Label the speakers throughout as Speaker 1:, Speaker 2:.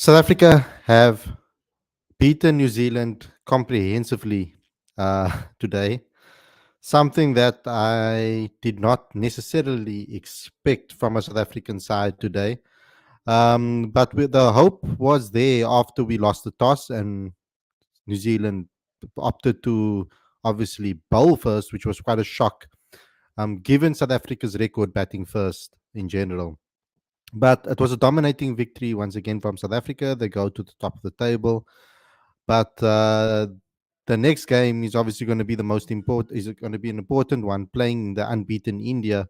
Speaker 1: South Africa have beaten New Zealand comprehensively today, something that I did not necessarily expect from a South African side today. But the hope was there after we lost the toss and New Zealand opted to obviously bowl first, which was quite a shock, given South Africa's record batting first in general. But it was a dominating victory once again from South Africa. They go to the top of the table. But the next game is obviously going to be the most important. Is going to be an important one, playing the unbeaten India,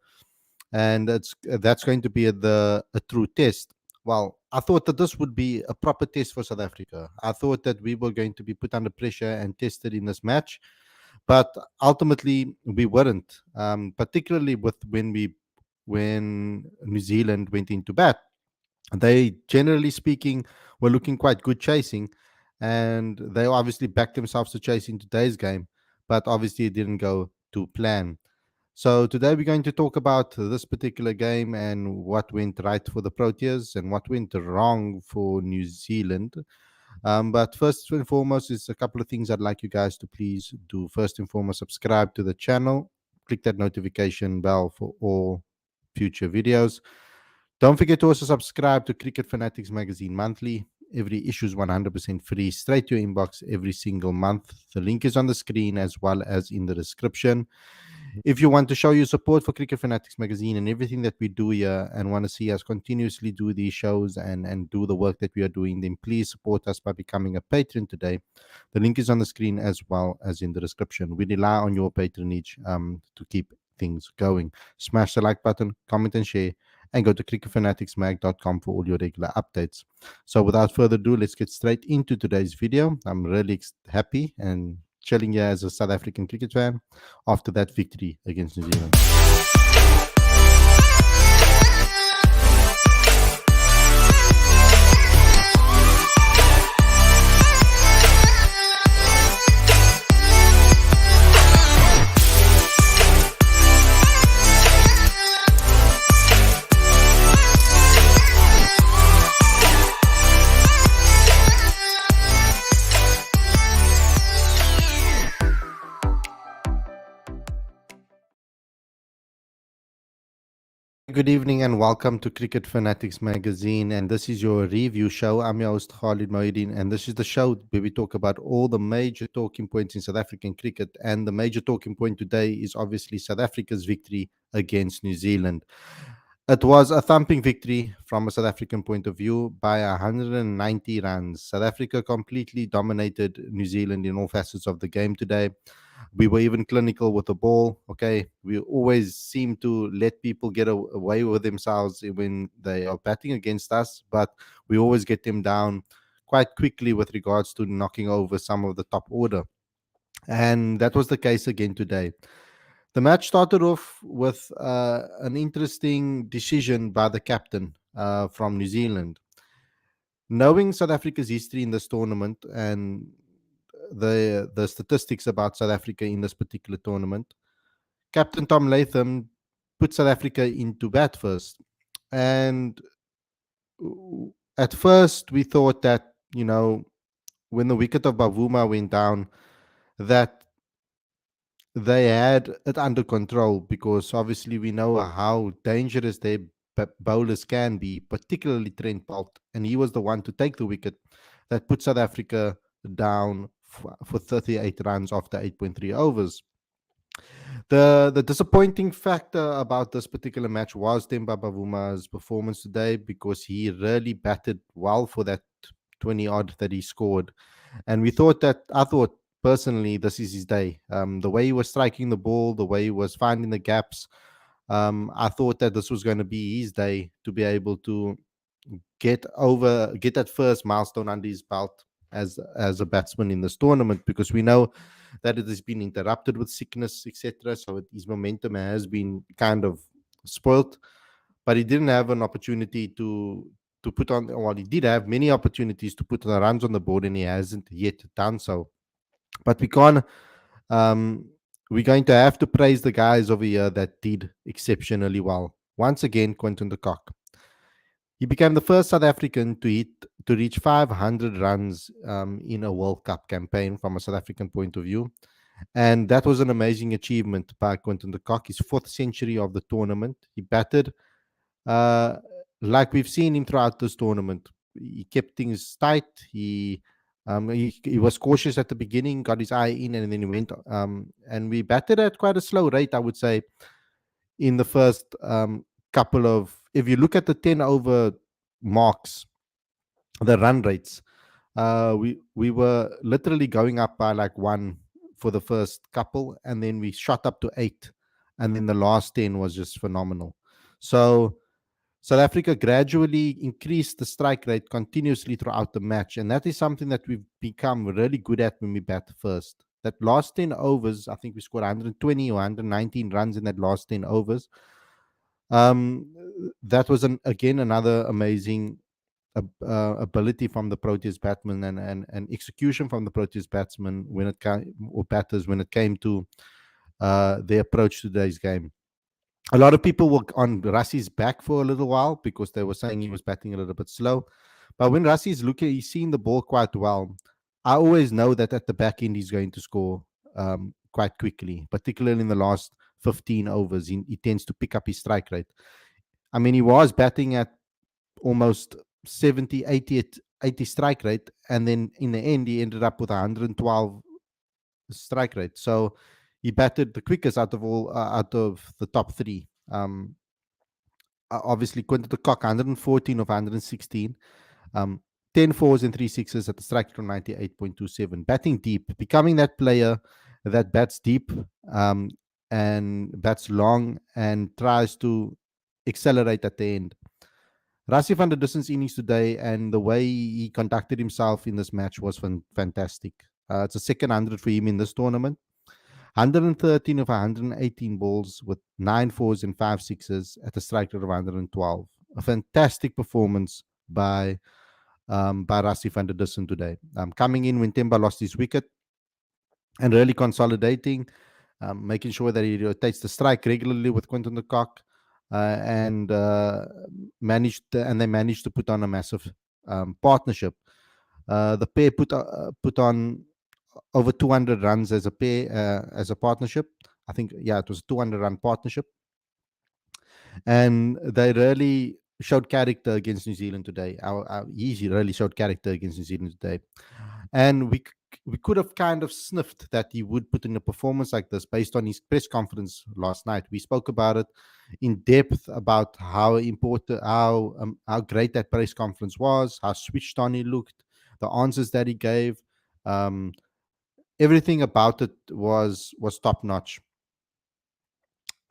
Speaker 1: and that's going to be a true test. Well, I thought that this would be a proper test for South Africa. I thought that we were going to be put under pressure and tested in this match, but ultimately we weren't. Particularly with when New Zealand went into bat, they, generally speaking, were looking quite good chasing, and they obviously backed themselves to chase in today's game, but obviously it didn't go to plan. So today we're going to talk about this particular game and what went right for the Proteas and what went wrong for New Zealand. But first and foremost, is a couple of things I'd like you guys to please do. First and foremost, subscribe to the channel, click that notification bell for all future videos. Don't forget to also subscribe to Cricket Fanatics Magazine monthly. Every issue is 100% free, straight to your inbox every single month. The link is on the screen as well as in the description. If you want to show your support for Cricket Fanatics Magazine and everything that we do here and want to see us continuously do these shows and do the work that we are doing, then please support us by becoming a patron today. The link is on the screen as well as in the description. We rely on your patronage to keep things going. Smash the like button, comment and share, and go to cricketfanaticsmag.com for all your regular updates. So without further ado, let's get straight into today's video. I'm really happy and chilling here as a South African cricket fan after that victory against New Zealand. Good evening and welcome to Cricket Fanatics Magazine, and this is your review show. I'm your host Khalid Mohideen, and this is the show where we talk about all the major talking points in South African cricket, and the major talking point today is obviously South Africa's victory against New Zealand. It was a thumping victory from a South African point of view by 190 runs. South Africa completely dominated New Zealand in all facets of the game today. We were even clinical with the ball. Okay, we always seem to let people get away with themselves when they are batting against us, but we always get them down quite quickly with regards to knocking over some of the top order. And that was the case again today. The match started off with an interesting decision by the captain from New Zealand. Knowing South Africa's history in this tournament and the statistics about South Africa in this particular tournament, Captain Tom Latham put South Africa into bat first. And at first, we thought that, when the wicket of Bavuma went down, that they had it under control, because obviously we know how dangerous their bowlers can be, particularly Trent Boult. And he was the one to take the wicket that put South Africa down for 38 runs after 8.3 overs. The disappointing factor about this particular match was Temba Bavuma's performance today, because he really batted well for that 20 odd that he scored. And I thought personally, this is his day. The way he was striking the ball, the way he was finding the gaps, I thought that this was going to be his day to be able to get that first milestone under his belt as a batsman in this tournament, because we know that it has been interrupted with sickness, etc. So his momentum has been kind of spoilt. But he didn't have an opportunity to put on. Well, he did have many opportunities to put the runs on the board, and he hasn't yet done so. But we can't. We're going to have to praise the guys over here that did exceptionally well. Once again, Quinton de Kock. He became the first South African to hit to reach 500 runs in a World Cup campaign from a South African point of view. And that was an amazing achievement by Quinton de Kock, his fourth century of the tournament. He batted uh, like we've seen him throughout this tournament. He kept things tight. He was cautious at the beginning, got his eye in, and then he went. And we batted at quite a slow rate, I would say, in the first couple of. If you look at the 10 over marks, the run rates, we were literally going up by like one for the first couple, and then we shot up to 8, and then the last 10 was just phenomenal. So South Africa gradually increased the strike rate continuously throughout the match, and that is something that we've become really good at when we bat first. That last 10 overs, I think we scored 120 or 119 runs in that last 10 overs. That was again another amazing ability from the Proteas batsman, and execution from the Proteas batsman when it came, or batters, when it came to their approach to today's game. A lot of people were on Rassi's back for a little while because they were saying he was batting a little bit slow. But when Rassi's looking, he's seeing the ball quite well. I always know that at the back end he's going to score quite quickly, particularly in the last 15 overs. He tends to pick up his strike rate. I mean, he was batting at almost 70, 80 strike rate, and then in the end he ended up with 112 strike rate. So he batted the quickest out of all out of the top three. Obviously, Quinton de Kock 114 of 116, 10 fours and 3 sixes at the strike rate of 98.27. Batting deep, becoming that player that bats deep and bats long and tries to accelerate at the end. Rassie van der Dussen's innings today and the way he conducted himself in this match was fantastic. It's a second 100 for him in this tournament. 113 of 118 balls with 9 fours and 5 sixes at a strike rate of 112. A fantastic performance by Rassie van der Dussen today. Coming in when Temba lost his wicket and really consolidating, making sure that he rotates the strike regularly with Quinton de Kock, and they managed to put on a massive partnership. The pair put on over 200 runs as a pair, as a partnership. I think, yeah, it was a 200-run partnership. And they really showed character against New Zealand today. He really showed character against New Zealand today. And we could have kind of sniffed that he would put in a performance like this based on his press conference last night. We spoke about it in depth about how important, how great that press conference was, how switched on he looked, the answers that he gave. Everything about it was top notch.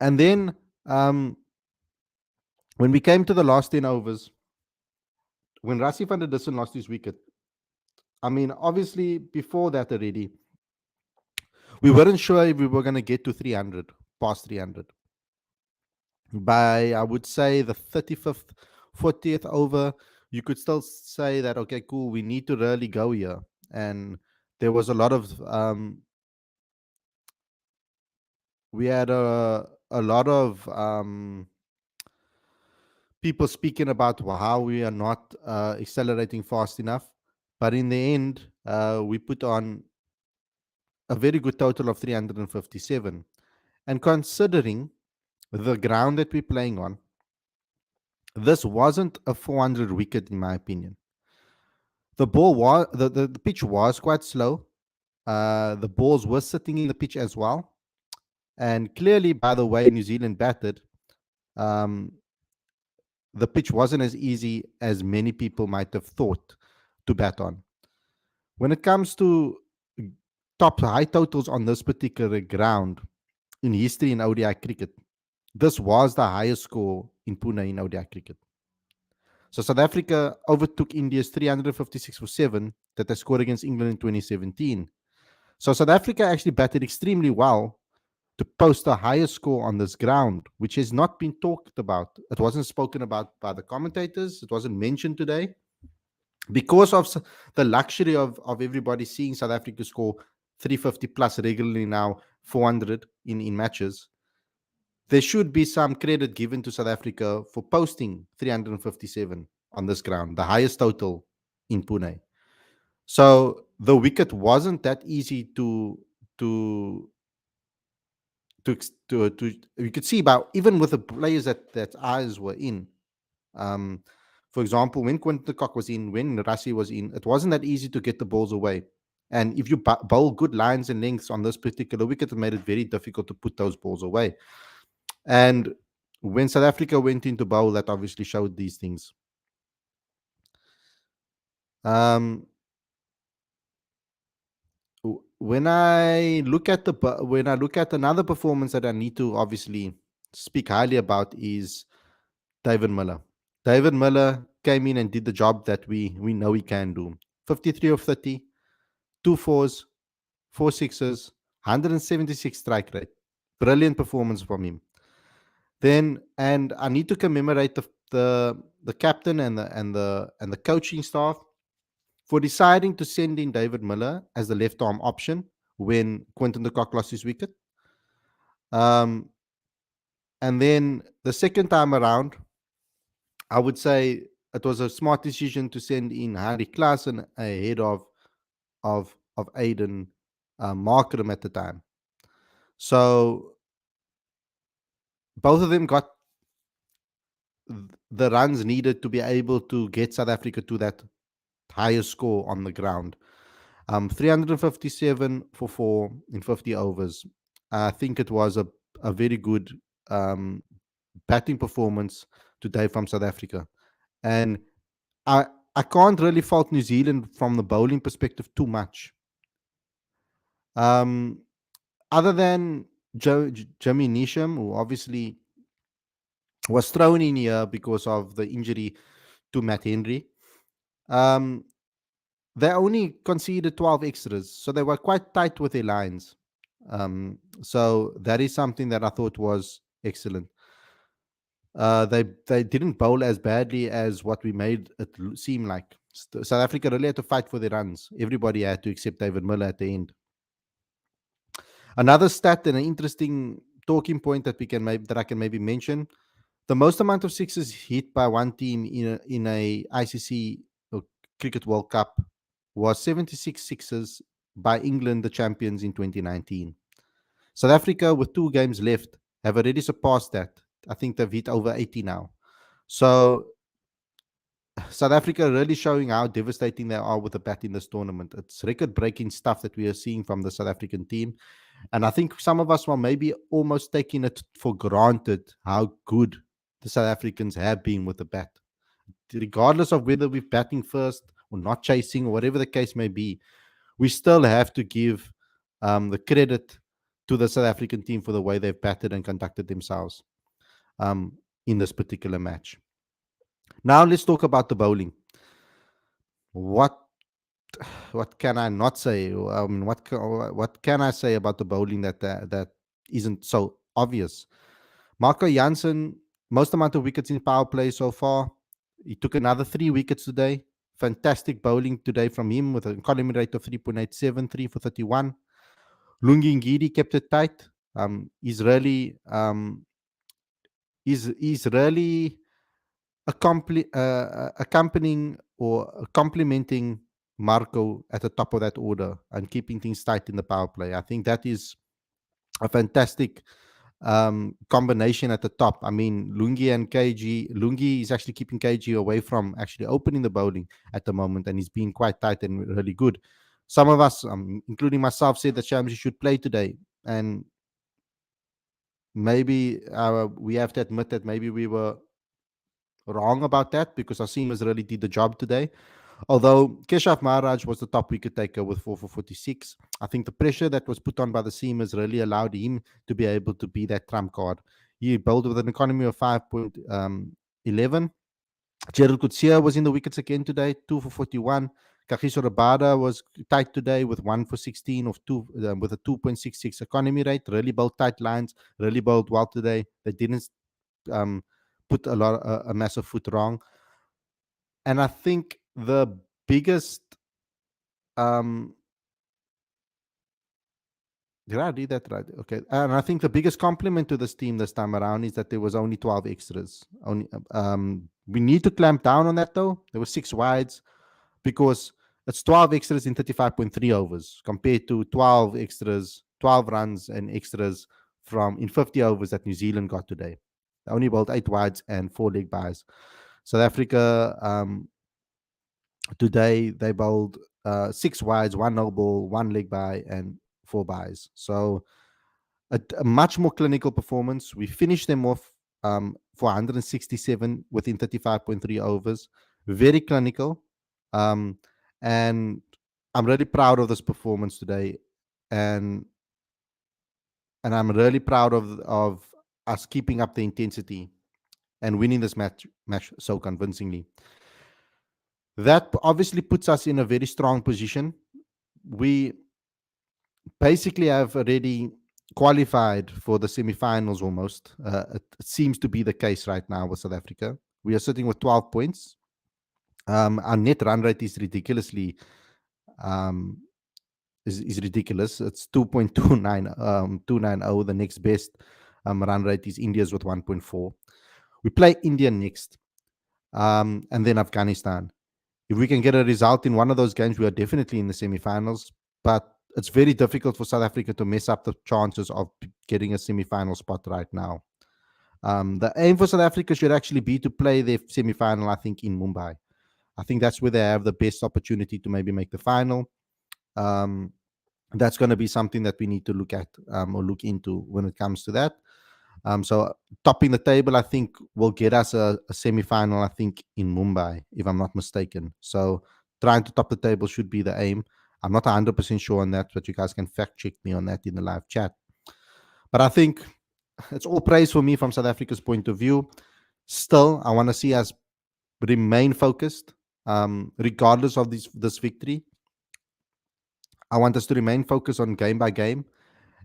Speaker 1: And then when we came to the last 10 overs, when Rassie van der Dussen lost his wicket, I mean, obviously before that already, we weren't sure if we were going to get to 300, past 300. By, I would say, the 35th, 40th over, you could still say that, okay, cool, we need to really go here. And there was a lot of, we had a lot of people speaking about how we are not accelerating fast enough. But in the end, we put on a very good total of 357. And considering the ground that we're playing on, this wasn't a 400 wicket, in my opinion. The ball was the pitch was quite slow. The balls were sitting in the pitch as well. And clearly, by the way New Zealand batted, the pitch wasn't as easy as many people might have thought to bat on. When it comes to top high totals on this particular ground in history in ODI cricket, this was the highest score in Pune in ODI cricket. So South Africa overtook India's 356 for 7 that they scored against England in 2017. So South Africa actually batted extremely well to post the highest score on this ground, which has not been talked about. It wasn't spoken about by the commentators. It wasn't mentioned today. Because of the luxury of everybody seeing South Africa score 350 plus regularly now, 400 in matches, there should be some credit given to South Africa for posting 357 on this ground, the highest total in Pune. So the wicket wasn't that easy to to you could see about even with the players that eyes were in. Um, for example, when Quinton Cock was in, when Rassi was in, it wasn't that easy to get the balls away. And if you bowl good lines and lengths on this particular wicket, it made it very difficult to put those balls away. And when South Africa went into bowl, that obviously showed these things. Um, when I look at another performance that I need to obviously speak highly about is David Miller. David Miller came in and did the job that we know he can do. 53 of 30, two fours, four sixes, 176 strike rate. Brilliant performance from him. Then, and I need to commemorate the captain and the coaching staff for deciding to send in David Miller as the left arm option when Quinton de Kock lost his wicket. Um, and then the second time around, I would say it was a smart decision to send in Harry Klaasen ahead of Aiden Markram at the time. So both of them got the runs needed to be able to get South Africa to that higher score on the ground. 357 for 4 in 50 overs. I think it was a very good um, batting performance today from South Africa. And I I can't really fault New Zealand from the bowling perspective too much. Um, other than Jimmy Neesham, who obviously was thrown in here because of the injury to Matt Henry. Um, they only conceded 12 extras, so they were quite tight with their lines. So that is something that I thought was excellent. They didn't bowl as badly as what we made it seem like. South Africa really had to fight for their runs. Everybody had to except David Miller at the end. Another stat and an interesting talking point that I can maybe mention: the most amount of sixes hit by one team in a ICC Cricket World Cup was 76 sixes by England, the champions in 2019. South Africa, with 2 games left, have already surpassed that. I think they've hit over 80 now. So South Africa really showing how devastating they are with the bat in this tournament. It's record-breaking stuff that we are seeing from the South African team. And I think some of us were maybe almost taking it for granted how good the South Africans have been with the bat. Regardless of whether we're batting first or not chasing or whatever the case may be, we still have to give the credit to the South African team for the way they've batted and conducted themselves in this particular match. Now let's talk about the bowling. What can I not say? I mean, what can I say about the bowling that isn't so obvious? Marco Jansen, most amount of wickets in power play so far. He took another 3 wickets today. Fantastic bowling today from him with a economy rate of 3.87, 3 for 31. Lungi Ngidi kept it tight. He's really he's really accompanying or complementing Marco at the top of that order and keeping things tight in the power play. I think that is a fantastic combination at the top. I mean, Lungi and KG. Lungi is actually keeping KG away from actually opening the bowling at the moment, and he's been quite tight and really good. Some of us, including myself, said that Shamsi should play today, and maybe we have to admit that maybe we were wrong about that because our seamers really did the job today. Although Keshav Maharaj was the top wicket taker with 4 for 46, I think the pressure that was put on by the seamers really allowed him to be able to be that trump card. He bowled with an economy of 5.11. Gerald Kutsia was in the wickets again today, 2 for 41. Kagiso Rabada was tight today with 1 for 16 of 2 with a 2.66 economy rate. Really bowled tight lines, really bowled well today. They didn't put a massive foot wrong. And I think the biggest did I read that right? Okay. And I think the biggest compliment to this team this time around is that there was only 12 extras. Only we need to clamp down on that though. There were 6 wides. because it's 12 extras in 35.3 overs compared to 12 extras, 12 runs and extras from in 50 overs that New Zealand got today. They only bowled 8 wides and 4 leg byes. South Africa today they bowled 6 wides, 1 no ball, 1 leg by, and 4 byes. So a much more clinical performance. We finished them off for 167 within 35.3 overs. Very clinical. Um, and I'm really proud of this performance today. And I'm really proud of us keeping up the intensity and winning this match so convincingly. That obviously puts us in a very strong position. We basically have already qualified for the semi-finals almost. It seems to be the case right now with South Africa. We are sitting with 12 points. Our net run rate is ridiculously um, is ridiculous. It's 2.29 The next best run rate is India's with 1.4. We play India next, and then Afghanistan. If we can get a result in one of those games, we are definitely in the semi-finals. But it's very difficult for South Africa to mess up the chances of getting a semi-final spot right now. The aim for South Africa should actually be to play their semi-final, I think, in Mumbai. I think that's where they have the best opportunity to maybe make the final. That's going to be something that we need to look at or look into when it comes to that. So topping the table, I think, will get us a semi-final, I think, in Mumbai, if I'm not mistaken. So trying to top the table should be the aim. I'm not 100% sure on that, but you guys can fact check me on that in the live chat. But I think it's all praise for me from South Africa's point of view. Still, I want to see us remain focused, regardless of this victory. I want us to remain focused on game by game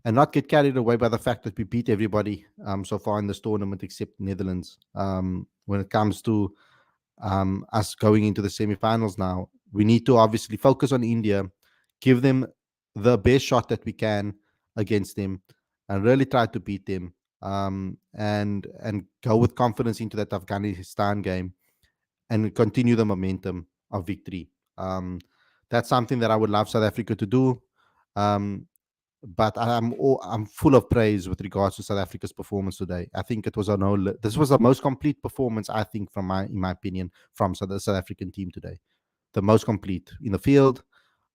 Speaker 1: and not get carried away by the fact that we beat everybody so far in this tournament except Netherlands. When it comes to us going into the semi-finals now, we need to obviously focus on India, give them the best shot that we can against them, and really try to beat them, and go with confidence into that Afghanistan game and continue the momentum of victory. That's something that I would love South Africa to do. Um, but I'm full of praise with regards to South Africa's performance today. I think it was this was the most complete performance, I think, in my opinion, from the South African team today. The most complete in the field,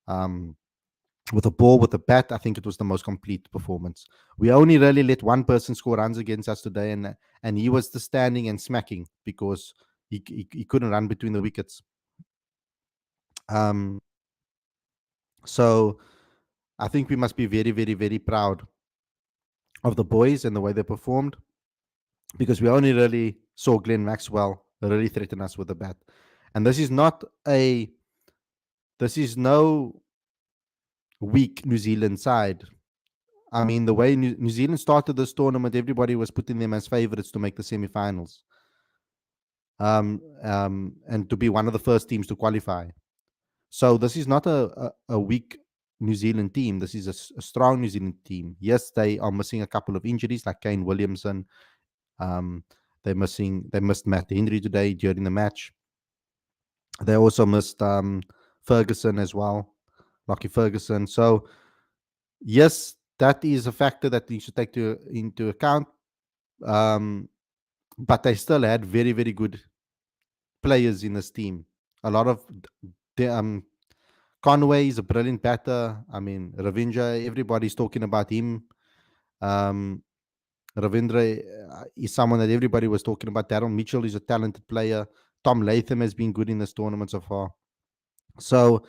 Speaker 1: with a ball, with a bat. I think it was the most complete performance. We only really let one person score runs against us today, and he was the standing and smacking because he couldn't run between the wickets. So I think we must be very, very, very proud of the boys and the way they performed, because we only really saw Glenn Maxwell really threaten us with the bat. And this is no weak New Zealand side. I mean, the way New Zealand started this tournament, everybody was putting them as favorites to make the semi-finals, and to be one of the first teams to qualify. So this is not a weak New Zealand team. This is a strong New Zealand team. Yes, they are missing a couple of injuries like Kane Williamson. They missed Matt Henry today during the match. They also missed Ferguson as well, Lockie Ferguson. So yes, that is a factor that you should take into account. But they still had very, very good players in this team. A lot of Conway is a brilliant batter. I mean, Ravindra, everybody's talking about him. Ravindra is someone that everybody was talking about. Darryl Mitchell is a talented player. Tom Latham has been good in this tournament so far. So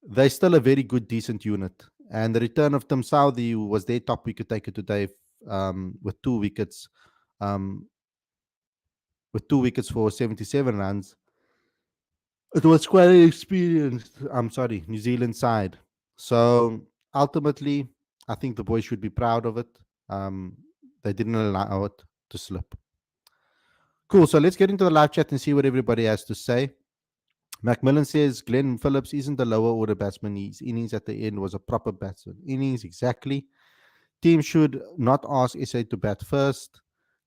Speaker 1: they're still a very good, decent unit. And the return of Tim Southee, who was their top wicket taker today, with 2 wickets, for 77 runs. It was quite an experienced, New Zealand side. So ultimately, I think the boys should be proud of it. They didn't allow it to slip. Cool. So let's get into the live chat and see what everybody has to say. Macmillan says Glenn Phillips isn't a lower order batsman. His innings at the end was a proper batsman. Innings, exactly. Team should not ask SA to bat first.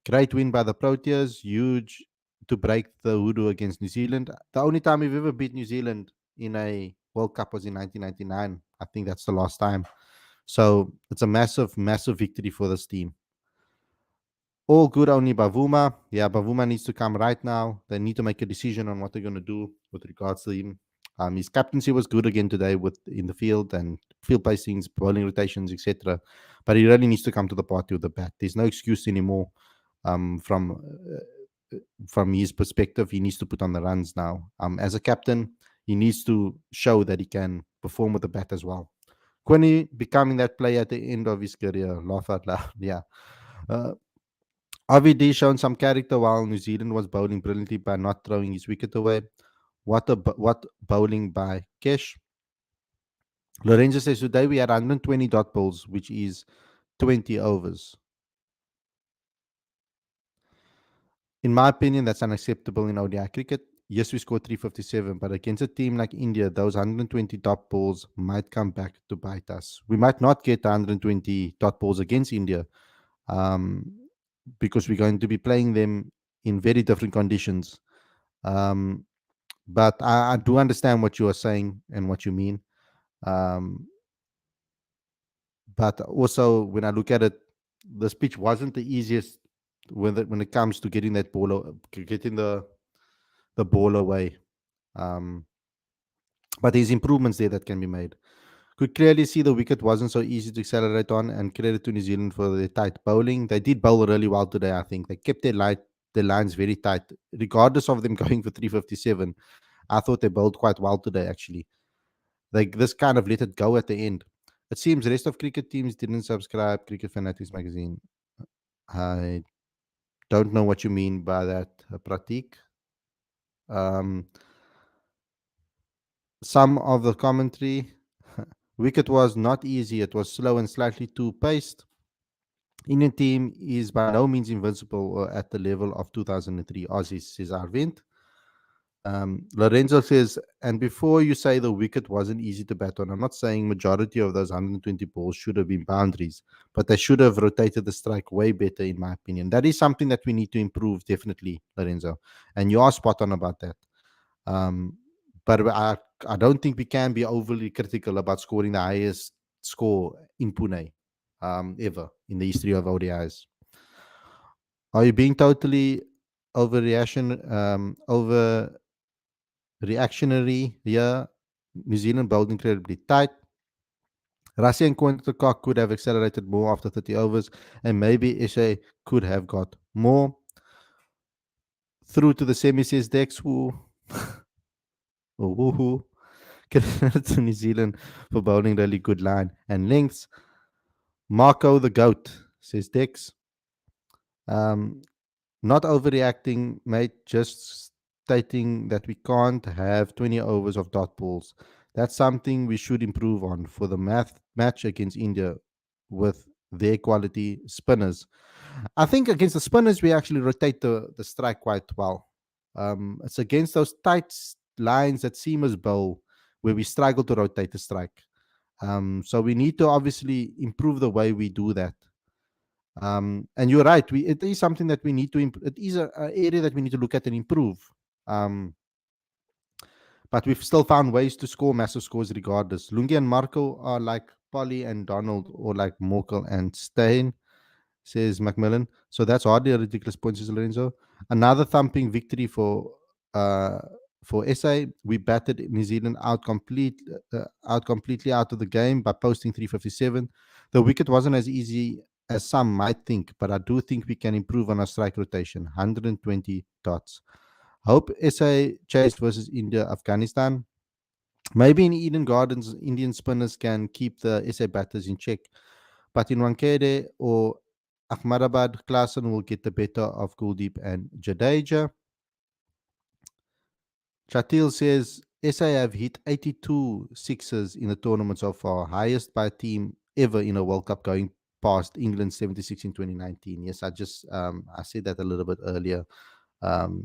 Speaker 1: Great win by the Proteas. Huge to break the hoodoo against New Zealand. The only time we've ever beat New Zealand in a World Cup was in 1999. I think that's the last time. So it's a massive, massive victory for this team. All good, only Bavuma. Yeah, Bavuma needs to come right now. They need to make a decision on what they're going to do with regards to him. His captaincy was good again today with in the field and field placings, bowling rotations, etc. But he really needs to come to the party with the bat. There's no excuse anymore um, from from his perspective. He needs to put on the runs now. As a captain, he needs to show that he can perform with the bat as well. Quinny becoming that player at the end of his career, laugh out loud. Yeah. Uh, RVD shown some character while New Zealand was bowling brilliantly by not throwing his wicket away. What bowling by Kesh. Lorenzo says today we had 120 dot balls, which is 20 overs. In my opinion, that's unacceptable in ODI cricket. Yes, we scored 357, but against a team like India, those 120 dot balls might come back to bite us. We might not get 120 dot balls against India um, because we're going to be playing them in very different conditions. Um, but I do understand what you are saying and what you mean. Um, but also, when I look at it, this pitch wasn't the easiest when it comes to getting that ball, getting the ball away. Um, but there's improvements there that can be made. Could clearly see the wicket wasn't so easy to accelerate on, and credit to New Zealand for their tight bowling. They did bowl really well today, I think. They kept their lines very tight, regardless of them going for 357. I thought they bowled quite well today, actually. They this kind of let it go at the end. It seems the rest of cricket teams didn't subscribe Cricket Fanatics magazine. I don't know what you mean by that, Pratik. Um, some of the commentary. Wicket was not easy. It was slow and slightly too paced. Indian team is by no means invincible or at the level of 2003 Aussies, says Arvind. Lorenzo says, and before you say the wicket wasn't easy to bat on, I'm not saying majority of those 120 balls should have been boundaries, but they should have rotated the strike way better, in my opinion. That is something that we need to improve, definitely, Lorenzo. And you are spot on about that. Um, but I don't think we can be overly critical about scoring the highest score in Pune ever in the history of ODIs. Are you being totally over reactionary here? New Zealand bowled incredibly tight. Russia and Quintercock could have accelerated more after 30 overs, and maybe SA could have got more. Through to the semi, says Dex. Woo. Oh, woohoo. Credit to New Zealand for bowling really good line and lengths. Marco the GOAT, says Dex. Not overreacting, mate, just stating that we can't have 20 overs of dot balls. That's something we should improve on for the match against India with their quality spinners. I think against the spinners, we actually rotate the strike quite well. It's against those tight lines that seamers bowl where we struggle to rotate the strike. So we need to obviously improve the way we do that. And you're right. It is something that we need to. It is an area that we need to look at and improve. Um, but we've still found ways to score massive scores regardless. Lungi and Marco are like Polly and Donald, or like Morkel and Stein, says Macmillan. So that's hardly a ridiculous point, says Lorenzo. Another thumping victory uh, for SA. We batted New Zealand out completely out of the game by posting 357. The wicket wasn't as easy as some might think, but I do think we can improve on our strike rotation. 120 dots. Hope SA chased versus India, Afghanistan. Maybe in Eden Gardens, Indian spinners can keep the SA batters in check. But in Wankhede or Ahmedabad, Klaasen will get the better of Kuldeep and Jadeja. Chatil says SA have hit 82 sixes in the tournament so far, highest by a team ever in a World Cup, going past England 76 in 2019. Yes, I said that a little bit earlier,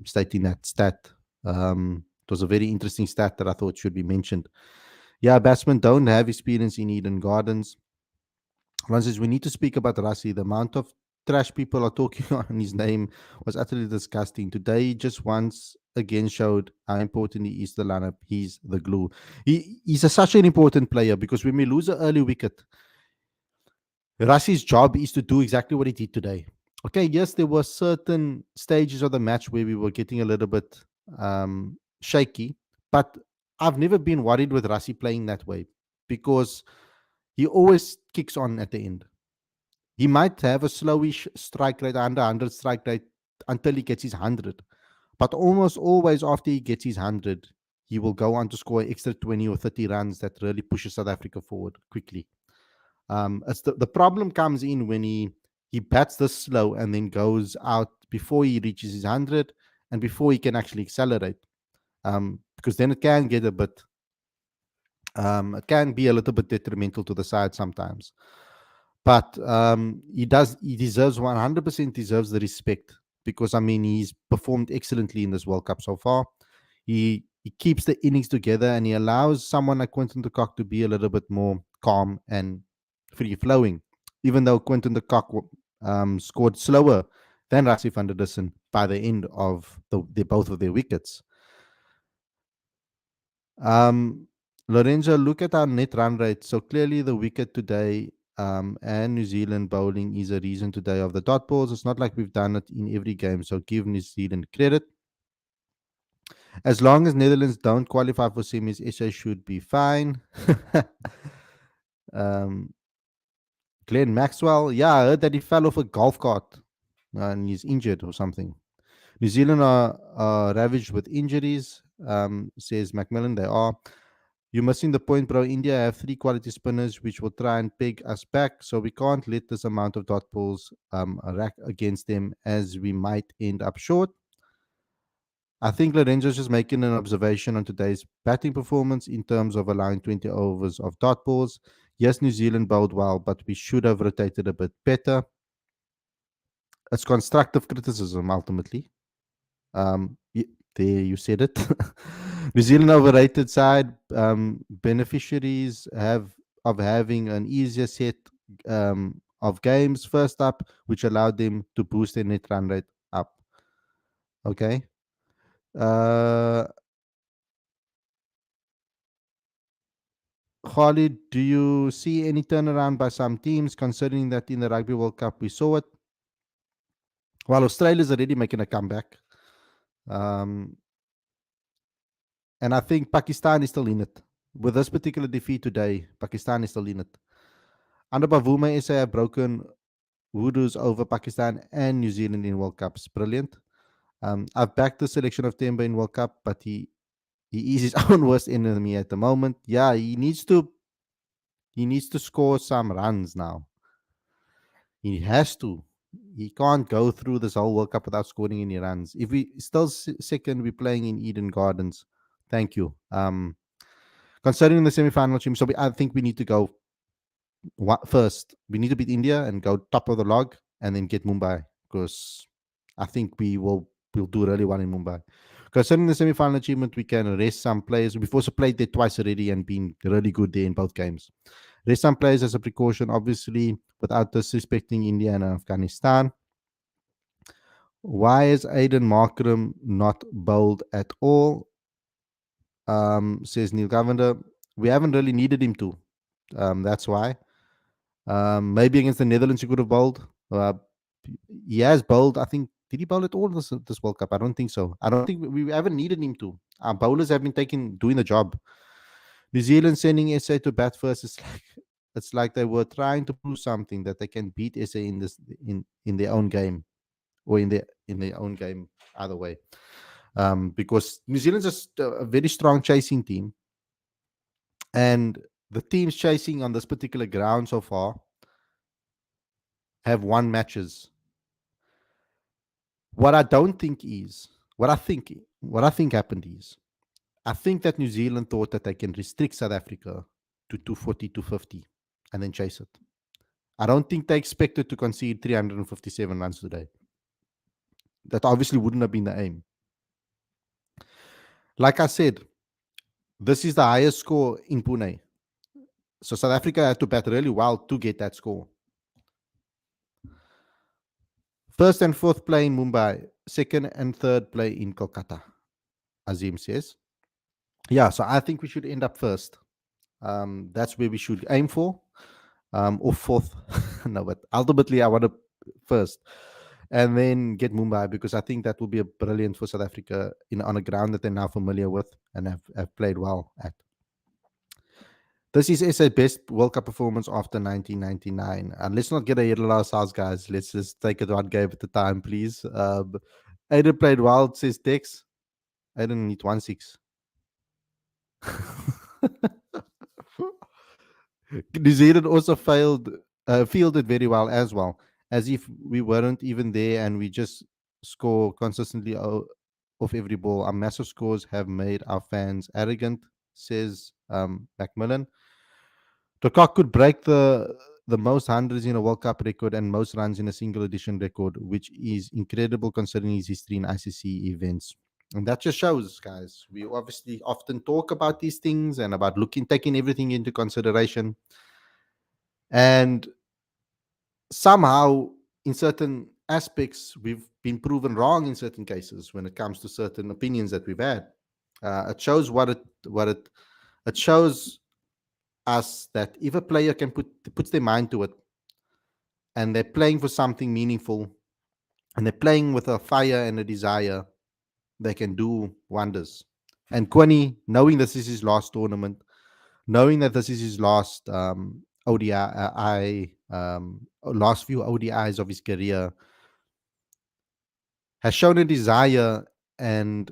Speaker 1: stating that stat. It was a very interesting stat that I thought should be mentioned. Yeah, batsmen don't have experience in Eden Gardens. One says we need to speak about Rassi. The amount of trash people are talking on his name was utterly disgusting. Today, he just once again showed how important he is to the lineup. He's the glue. He's such an important player because when we lose an early wicket, Rassi's job is to do exactly what he did today. Okay, yes, there were certain stages of the match where we were getting a little bit shaky, but I've never been worried with Rassi playing that way because he always kicks on at the end. He might have a slowish strike rate, under 100 strike rate until he gets his 100. But almost always after he gets his 100, he will go on to score extra 20 or 30 runs that really pushes South Africa forward quickly. It's the problem comes in when he bats this slow and then goes out before he reaches his 100 and before he can actually accelerate. Because then it can get a bit, it can be a little bit detrimental to the side sometimes. But he deserves 100% deserves the respect because I mean he's performed excellently in this World Cup so far. He keeps the innings together and he allows someone like Quinton de Kock to be a little bit more calm and free flowing. Even though Quinton de Kock scored slower than Rassie van der Dussen by the end of both of their wickets. Lorenzo, look at our net run rate. So clearly the wicket today and New Zealand bowling is a reason today of the dot balls. It's not like we've done it in every game. So give New Zealand credit. As long as Netherlands don't qualify for semis, SA should be fine. um, Glenn Maxwell, yeah, I heard that he fell off a golf cart and he's injured or something. New Zealand are ravaged with injuries, says Macmillan. They are. You're missing the point, bro. India have 3 quality spinners which will try and peg us back, so we can't let this amount of dot balls rack against them as we might end up short. I think Lorenzo's just making an observation on today's batting performance in terms of allowing 20 overs of dot balls. Yes, New Zealand bowled well, but we should have rotated a bit better. It's constructive criticism, ultimately. There you said it. New Zealand overrated side, beneficiaries of having an easier set of games first up, which allowed them to boost their net run rate up. Okay. Khalid, do you see any turnaround by some teams, considering that in the Rugby World Cup we saw it? Well, Australia's already making a comeback. And I think Pakistan is still in it. With this particular defeat today, Pakistan is still in it. Under Bavuma, SA have broken Woodoos over Pakistan and New Zealand in World Cups. Brilliant. I've backed the selection of Temba in World Cup, but he is his own worst enemy at the moment. Yeah, he needs to score some runs now. He has to. He can't go through this whole World Cup without scoring any runs. If we still second, we're playing in Eden Gardens. Thank you. Considering the semi-final team, so I think we need to go first. We need to beat India and go top of the log, and then get Mumbai, because I think we'll do really well in Mumbai. Considering the semi-final achievement, we can rest some players. We've also played there twice already and been really good there in both games. Rest some players as a precaution, obviously, without disrespecting India and Afghanistan. Why is Aiden Markram not bowled at all? Says Neil Govender. We haven't really needed him to. That's why. Maybe against the Netherlands he could have bowled. He has bowled. I think, did he bowl at all this World Cup? I don't think so. I don't think we haven't needed him to. Our bowlers have been doing the job. New Zealand sending SA to bat first is it's like they were trying to prove something, that they can beat SA in their own game, or in their own game either way. Because New Zealand's just a very strong chasing team, and the teams chasing on this particular ground so far have won matches. What I think happened is, I think that New Zealand thought that they can restrict South Africa to 240, 250 and then chase it. I don't think they expected to concede 357 runs today. That obviously wouldn't have been the aim. Like I said, this is the highest score in Pune. So South Africa had to bat really well to get that score. First and fourth play in Mumbai. Second and third play in Kolkata, Azim says. Yeah, so I think we should end up first. That's where we should aim for, or fourth. No, but ultimately, I want to first, and then get Mumbai because I think that will be a brilliant for South Africa on a ground that they're now familiar with and have played well at. This is SA's best World Cup performance after 1999. And let's not get ahead of ourselves, guys. Let's just take it one game at a time, please. Aiden played well, says Dex. Aiden need 1-6. New Zealand also fielded very well as well, as if we weren't even there and we just score consistently off every ball. Our massive scores have made our fans arrogant, says Macmillan. The cock could break the most hundreds in a World Cup record and most runs in a single edition record, which is incredible considering his history in ICC events. And that just shows, guys, we obviously often talk about these things and about taking everything into consideration. And somehow, in certain aspects, we've been proven wrong in certain cases when it comes to certain opinions that we've had. It shows it shows us that if a player can puts their mind to it and they're playing for something meaningful and they're playing with a fire and a desire, they can do wonders. And Quinny, knowing this is his last tournament, knowing that this is his last last few ODIs of his career, has shown a desire and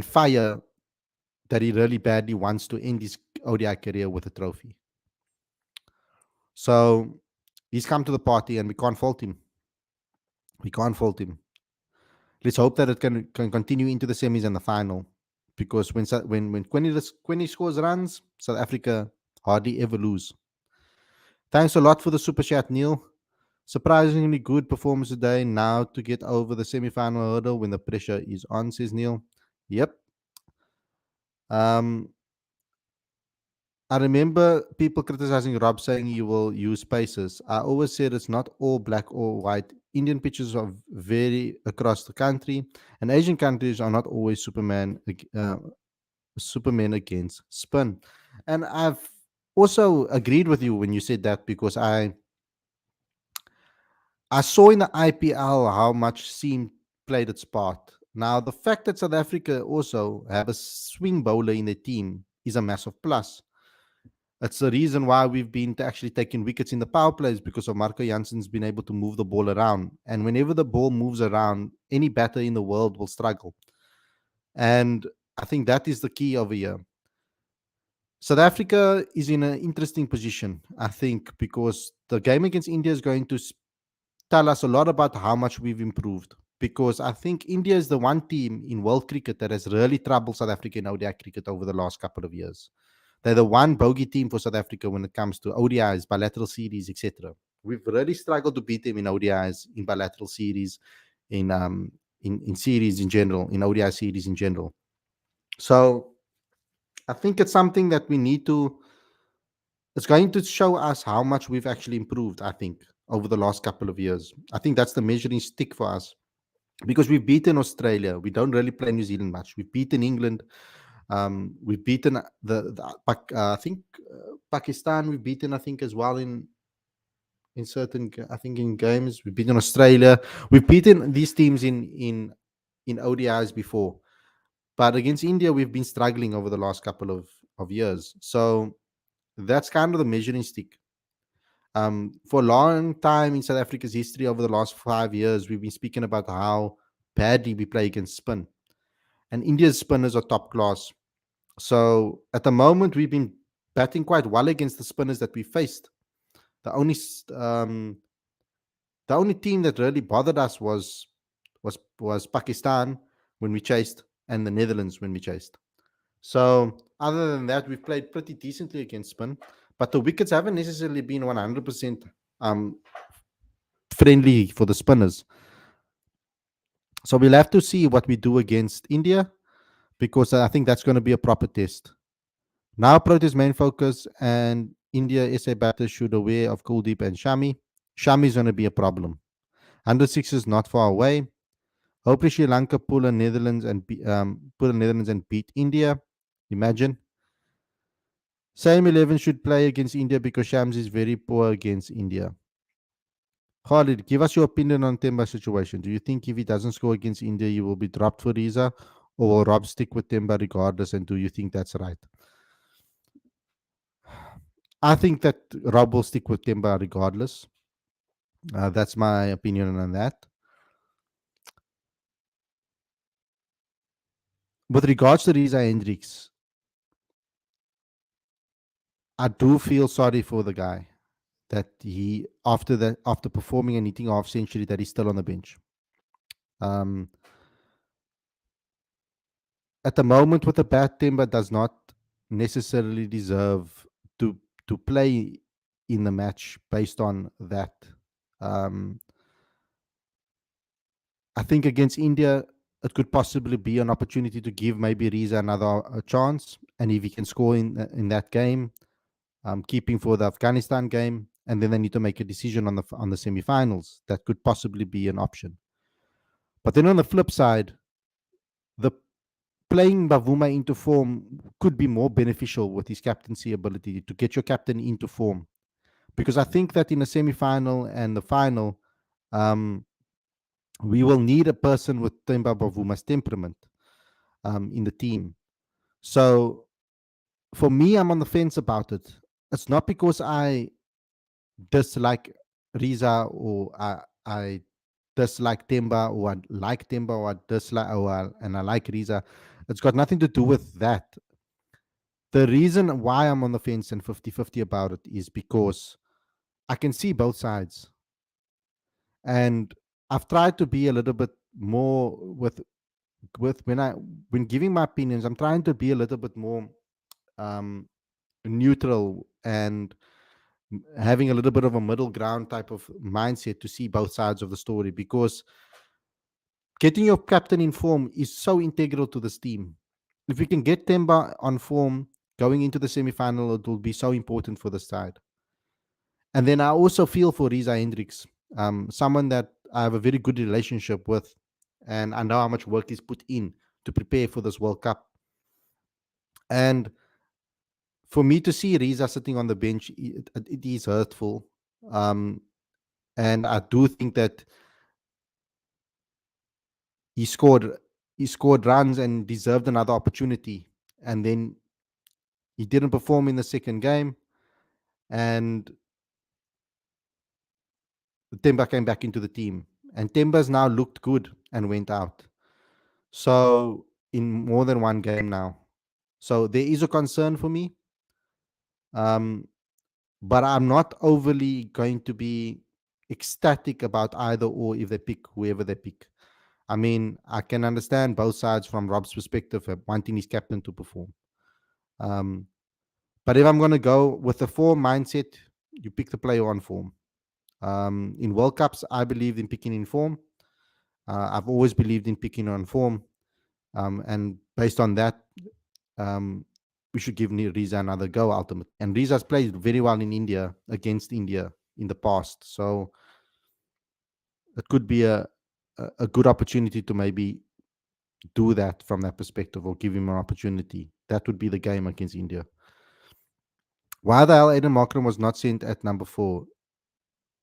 Speaker 1: fire that he really badly wants to end his ODI career with a trophy. So he's come to the party, and we can't fault him. We can't fault him. Let's hope that it can continue into the semis and the final, because when Quinny scores runs, South Africa hardly ever lose. Thanks a lot for the super chat, Neil. Surprisingly good performance today. Now to get over the semi-final hurdle when the pressure is on, says Neil. Yep. I remember people criticizing Rob saying he will use paces. I always said it's not all black or white. Indian pitches are vary across the country, and Asian countries are not always Superman against spin. And I've also agreed with you when you said that, because I saw in the IPL how much seam played its part. Now, the fact that South Africa also have a swing bowler in their team is a massive plus. That's the reason why we've been actually taking wickets in the power plays, because of Marco Jansen's been able to move the ball around. And whenever the ball moves around, any batter in the world will struggle. And I think that is the key over here. South Africa is in an interesting position, I think, because the game against India is going to tell us a lot about how much we've improved. Because I think India is the one team in world cricket that has really troubled South Africa in ODI cricket over the last couple of years. They're the one bogey team for South Africa when it comes to ODIs, bilateral series, etc. We've really struggled to beat them in ODIs, in bilateral series, in series in general, in ODI series in general. So I think it's something that we need to. It's going to show us how much we've actually improved, I think, over the last couple of years. I think that's the measuring stick for us, because we've beaten Australia. We don't really play New Zealand much. We've beaten England. We've beaten I think Pakistan. We've beaten, I think, as well in certain, I think, in games. We've beaten Australia. We've beaten these teams in ODIs before, but against India, we've been struggling over the last couple of years. So that's kind of the measuring stick. For a long time in South Africa's history, over the last 5 years, we've been speaking about how badly we play against spin, and India's spinners are top class. So at the moment, we've been batting quite well against the spinners that we faced. The only team that really bothered us was Pakistan when we chased, and the Netherlands when we chased. So other than that, we've played pretty decently against spin, but the wickets haven't necessarily been 100% friendly for the spinners. So we'll have to see what we do against India, because I think that's going to be a proper test. Now Proteas main focus, and India SA batters should aware of Kuldeep and Shami. Shami is going to be a problem. Under six is not far away. Hopefully, Sri Lanka pull a Netherlands and pull a Netherlands and beat India. Imagine. Same 11 should play against India because Shams is very poor against India. Khalid, give us your opinion on Temba's situation. Do you think if he doesn't score against India, he will be dropped for Riza, or will Rob stick with Temba regardless? And do you think that's right? I think that Rob will stick with Temba regardless. That's my opinion on that. With regards to Riza Hendricks, I do feel sorry for the guy that he after performing and hitting a half century that he's still on the bench. Um, at the moment with a bad Temba does not necessarily deserve to to play in the match based on that. Um, I think against India, it could possibly be an opportunity to give maybe Riza another chance, and if he can score in that game, keeping for the Afghanistan game, and then they need to make a decision on the semi-finals. That could possibly be an option. But then on the flip side, the playing Bavuma into form could be more beneficial with his captaincy ability to get your captain into form. Because I think that in the semi-final and the final, um, we will need a person with Temba Bavuma's temperament in the team. So for me, I'm on the fence about it. It's not because I dislike Riza or I dislike Temba or I like Temba or I dislike and I like Riza. It's got nothing to do with that. The reason why I'm on the fence and 50-50 about it is because I can see both sides. And I've tried to be a little bit more with when giving my opinions, I'm trying to be a little bit more um neutral and having a little bit of a middle ground type of mindset to see both sides of the story, because getting your captain in form is so integral to this team. If we can get Temba on form going into the semi-final, it will be so important for the side. And then I also feel for Riza Hendricks, someone that I have a very good relationship with, and I know how much work he's put in to prepare for this World Cup. And for me to see Riza sitting on the bench, it is hurtful. Um, and I do think that he scored he scored runs and deserved another opportunity. And then he didn't perform in the second game, and Temba came back into the team. And Temba's now looked good and went out. So in more than one game now. So there is a concern for me. Um, but I'm not overly going to be ecstatic about either or if they pick whoever they pick. I mean, I can understand both sides from Rob's perspective of wanting his captain to perform. Um, but if I'm going to go with the form mindset, you pick the player on form. In World Cups, I believe in picking in form. I've always believed in picking on form. And based on that, um, we should give Riza another go ultimately. And Riza's played very well in India against India in the past. So it could be a good opportunity to maybe do that from that perspective or give him an opportunity. That would be the game against India. Why the hell Aiden Markram was not sent at number 4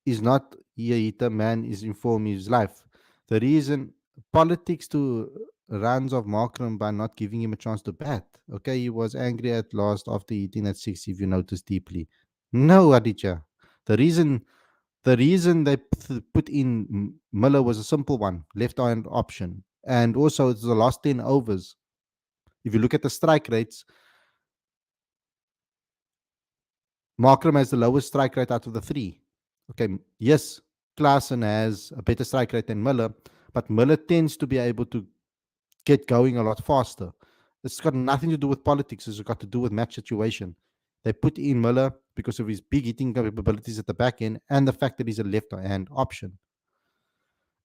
Speaker 1: is not here. The man is informed his life. The reason politics to runs of Markram by not giving him a chance to bat. Okay, he was angry at last after hitting at 6, if you notice deeply. No, Aditya. The reason they put in Miller was a simple one, left hand option. And also it's the last 10 overs. If you look at the strike rates, Markram has the lowest strike rate out of the three. Okay, yes, Klaasen has a better strike rate than Miller, but Miller tends to be able to get going a lot faster. It's got nothing to do with politics. It's got to do with match situation. They put in Miller because of his big hitting capabilities at the back end and the fact that he's a left-hand option.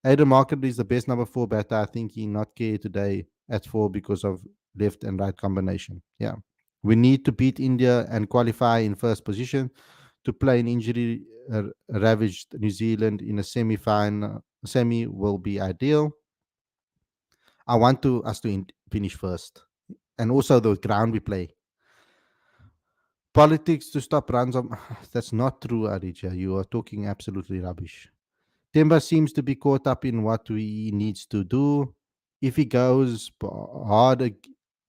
Speaker 1: Aiden Markram is the best number 4 batter. I think he not care today at 4 because of left and right combination. Yeah. We need to beat India and qualify in first position to play in injury ravaged New Zealand in a semi-final semi will be ideal. I want to us to finish first, and also the ground we play. Politics to stop runs of that's not true, Aditya. You are talking absolutely rubbish. Timber seems to be caught up in what he needs to do. If he goes hard,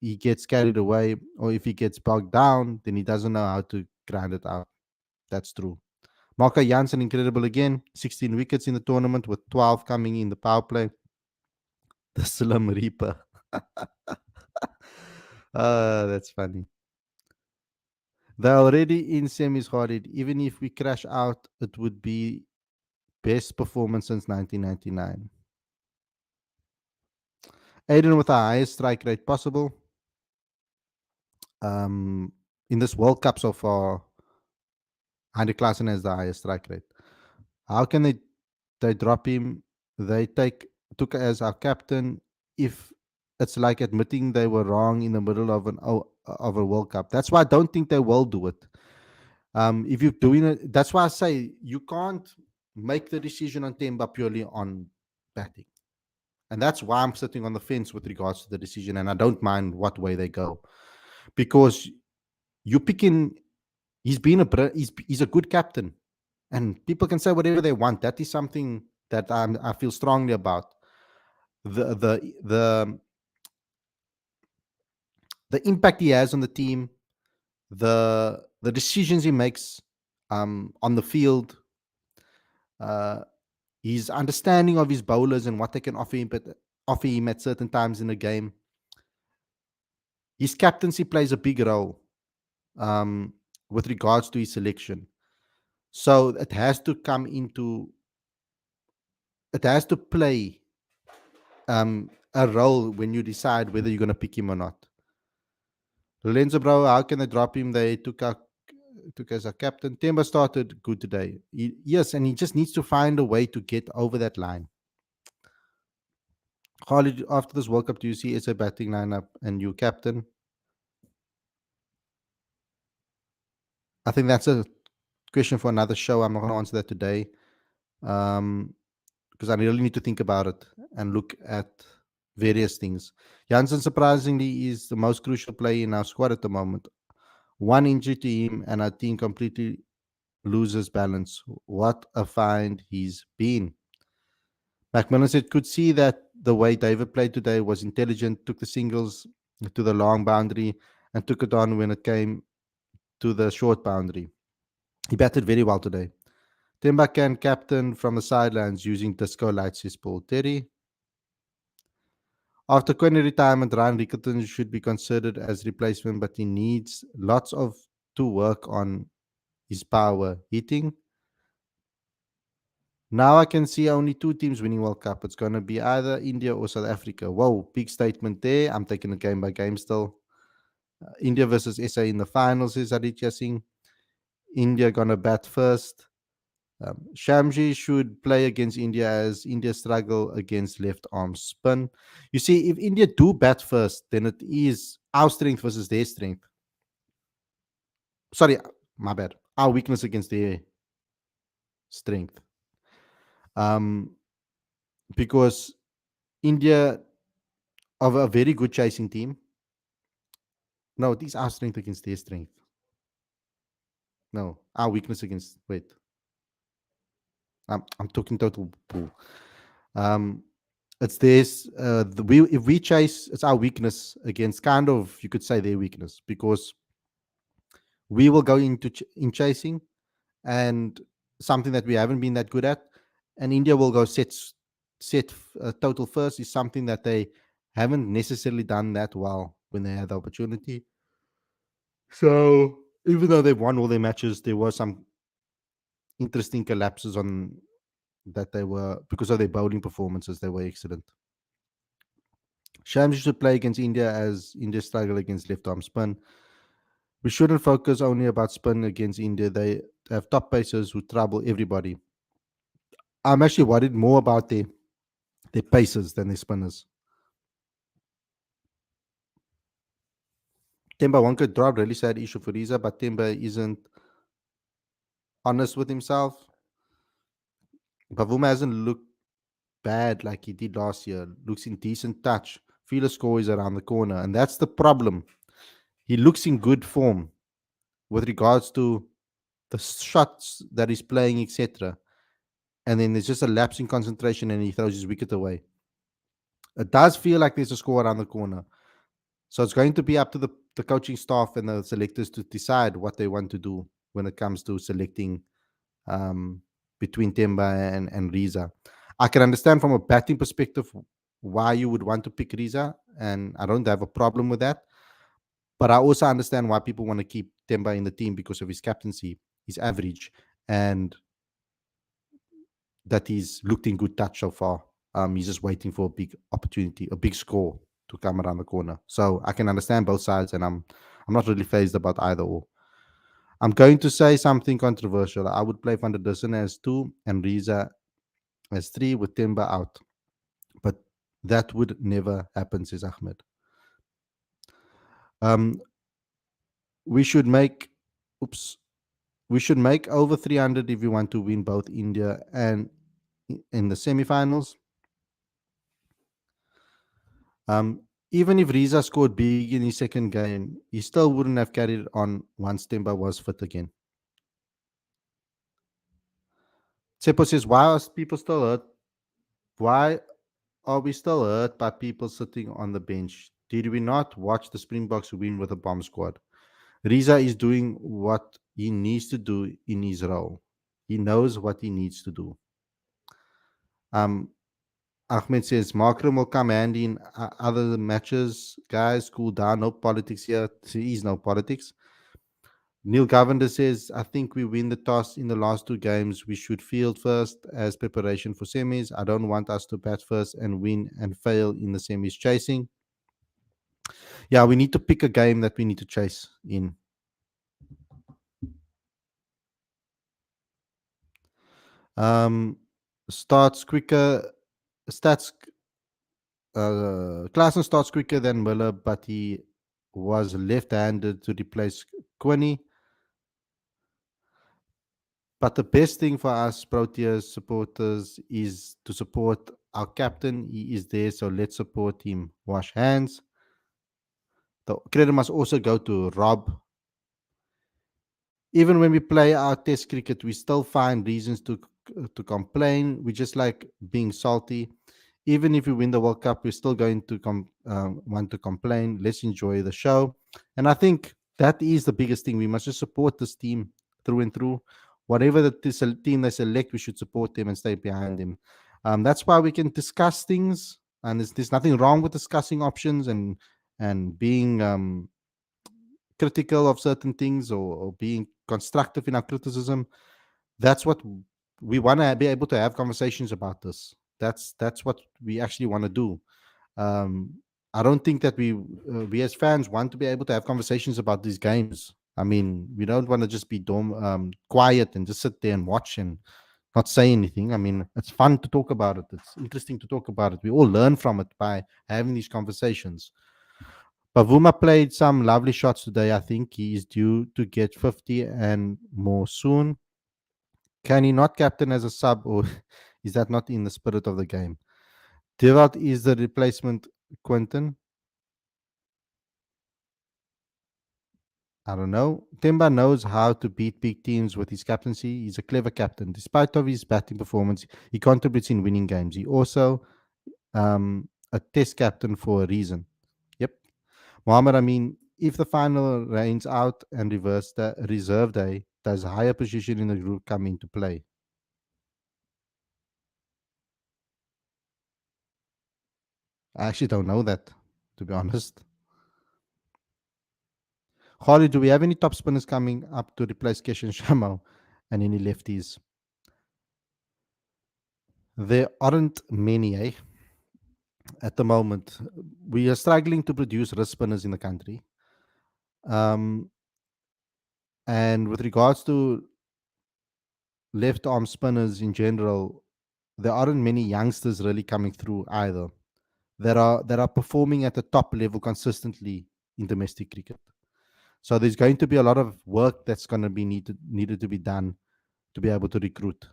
Speaker 1: he gets carried away, or if he gets bogged down, then he doesn't know how to grind it out. That's true. Marco Janssen, incredible again. 16 wickets in the tournament with 12 coming in the power play. The Slim Reaper. That's funny. They're already in semis, Khalid. Even if we crash out, it would be best performance since 1999. Aiden with the highest strike rate possible. In this World Cup so far, Andy Klassen has the highest strike rate. How can they drop him? They took as our captain. If it's like admitting they were wrong in the middle of of a World Cup, that's why I don't think they will do it. If you're doing it, that's why I say you can't make the decision on Temba purely on batting. And that's why I'm sitting on the fence with regards to the decision, and I don't mind what way they go, because you picking. He's a good captain, and people can say whatever they want. That is something that I feel strongly about. The the the the impact he has on the team, the decisions he makes on the field, uh, his understanding of his bowlers and what they can offer him at certain times in the game. His captaincy plays a big role with regards to his selection. So it has to play a role when you decide whether you're going to pick him or not. Lorenzo Bro, how can they drop him? They took as a captain. Temba started good today. Yes, and he just needs to find a way to get over that line. Khalid, after this World Cup, do you see SA batting lineup and you captain? I think that's a question for another show. I'm not going to answer that today because I really need to think about it and look at various things. Janssen, surprisingly, is the most crucial player in our squad at the moment. One injury to him, and our team completely loses balance. What a find he's been. Macmillan said, could see that the way David played today was intelligent, took the singles to the long boundary and took it on when it came to the short boundary. He batted very well today. Temba can captain from the sidelines using disco lights, says Paul Terry. After Quinn retirement, Ryan Rickerton should be considered as replacement, but he needs lots of to work on his power hitting. Now I can see only two teams winning World Cup. It's going to be either India or South Africa. Whoa, big statement there. I'm taking it game by game still. India versus SA in the finals is Aditya Singh. India going to bat first. Shamji should play against India as India struggle against left arm spin. You see, if India do bat first, then it is our strength versus their strength. Sorry, my bad. Our weakness against their strength. Because India of a very good chasing team. No, it is our strength against their strength. No, our weakness against. Wait, I'm talking total bull. It's this. If we chase, it's our weakness against kind of you could say their weakness because we will go into in chasing and something that we haven't been that good at, and India will go set total first is something that they haven't necessarily done that well when they had the opportunity. So even though they've won all their matches, there were some interesting collapses on that they were because of their bowling performances. They were excellent. Shams should play against India as India struggle against left arm spin. We shouldn't focus only about spin against India. They have top pacers who trouble everybody. I'm actually worried more about their pacers than their spinners. Temba Wanka dropped really sad issue for Riza, but Temba isn't honest with himself. Bavuma hasn't looked bad like he did last year. Looks in decent touch. Feel a score is around the corner. And that's the problem. He looks in good form with regards to the shots that he's playing, etc. And then there's just a lapse in concentration and he throws his wicket away. It does feel like there's a score around the corner. So it's going to be up to the coaching staff and the selectors to decide what they want to do when it comes to selecting um, between Temba and Riza. I can understand from a batting perspective why you would want to pick Riza, and I don't have a problem with that. But I also understand why people want to keep Temba in the team because of his captaincy, his average, and that he's looked in good touch so far. He's just waiting for a big opportunity, a big score to come around the corner. So I can understand both sides, and I'm not really phased about either or. I'm going to say something controversial. I would play Van der Dussen as 2 and Riza as 3 with Timber out. But that would never happen, says Ahmed. Um, we should make, oops, we should make over 300 if we want to win both India and in the semifinals. Even if Riza scored big in his second game, he still wouldn't have carried on once Timber was fit again. Tsepo says, why are people still hurt? Why are we still hurt by people sitting on the bench? Did we not watch the Springboks win with a bomb squad? Riza is doing what he needs to do in his role. He knows what he needs to do. Ahmed says, Markram will come handy in other matches. Guys, cool down. No politics here. There is no politics. Neil Govender says, I think we win the toss in the last 2 games. We should field first as preparation for semis. I don't want us to bat first and win and fail in the semis chasing. Yeah, we need to pick a game that we need to chase in. Starts quicker. Stats. Klassen starts quicker than Miller, but he was left-handed to replace Quinney. But the best thing for us Proteas supporters is to support our captain. He is there, so let's support him. Wash hands. The credit must also go to Rob. Even when we play our test cricket, we still find reasons to complain. We just like being salty. Even if we win the World Cup, we're still going to want to complain. Let's enjoy the show. And I think that is the biggest thing. We must just support this team through and through. Whatever the team they select, we should support them and stay behind them. That's why we can discuss things, and there's nothing wrong with discussing options and being critical of certain things or being constructive in our criticism. That's what we want to be able to have conversations about this. That's what we actually want to do. I don't think that we as fans want to be able to have conversations about these games. I mean, we don't want to just be quiet and just sit there and watch and not say anything. I mean, it's fun to talk about it. It's interesting to talk about it. We all learn from it by having these conversations. Bavuma played some lovely shots today. I think he is due to get 50 and more soon. Can he not captain as a sub, or is that not in the spirit of the game? Devalt is the replacement Quinton. I don't know. Temba knows how to beat big teams with his captaincy. He's a clever captain. Despite of his batting performance, he contributes in winning games. He also a test captain for a reason. Yep. Mohammed, I mean, if the final rains out and reserve day, does higher position in the group come into play? I actually don't know that, to be honest. Holly, do we have any top spinners coming up to replace Kesh and Shamo and any lefties? There aren't many, at the moment. We are struggling to produce wrist spinners in the country. Um, and with regards to left arm spinners in general, there aren't many youngsters really coming through either that are performing at the top level consistently in domestic cricket. So there's going to be a lot of work that's going to be needed to be done to be able to recruit.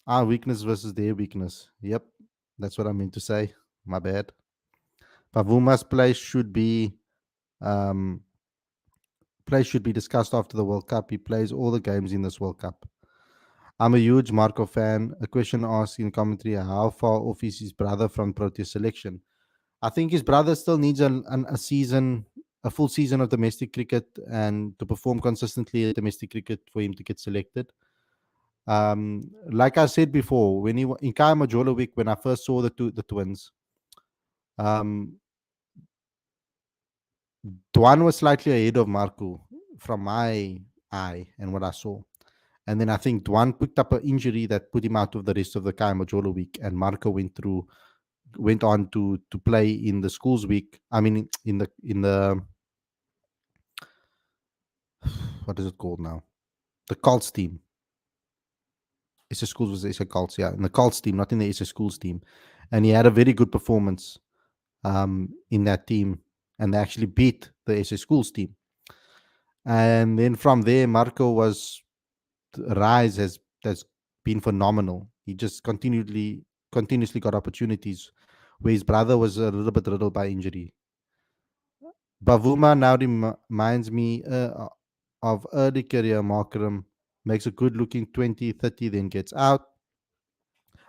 Speaker 1: Our weakness versus their weakness. Yep, that's what I meant to say. My bad. Bavuma's um, place should be discussed after the World Cup. He plays all the games in this World Cup. I'm a huge Marco fan. A question asked in commentary: how far off is his brother from Proteas selection? I think his brother still needs a season, a full season of domestic cricket, and to perform consistently at domestic cricket for him to get selected. Like I said before, when in Kaya Majolovic, when I first saw the twins, um, Dwan was slightly ahead of Marco from my eye and what I saw. And then I think Dwan picked up an injury that put him out of the rest of the Kaya Majolovic, and Marco went on to play in the schools week. I mean, in the what is it called now? The Colts team. SA Schools was SA Colts, yeah, in the Colts team, not in the SA Schools team. And he had a very good performance in that team, and they actually beat the SA Schools team. And then from there, Marco was rise has been phenomenal. He just continuously got opportunities, where his brother was a little bit riddled by injury. Bavuma now reminds me of early career Markram, makes a good looking 20, 30, then gets out.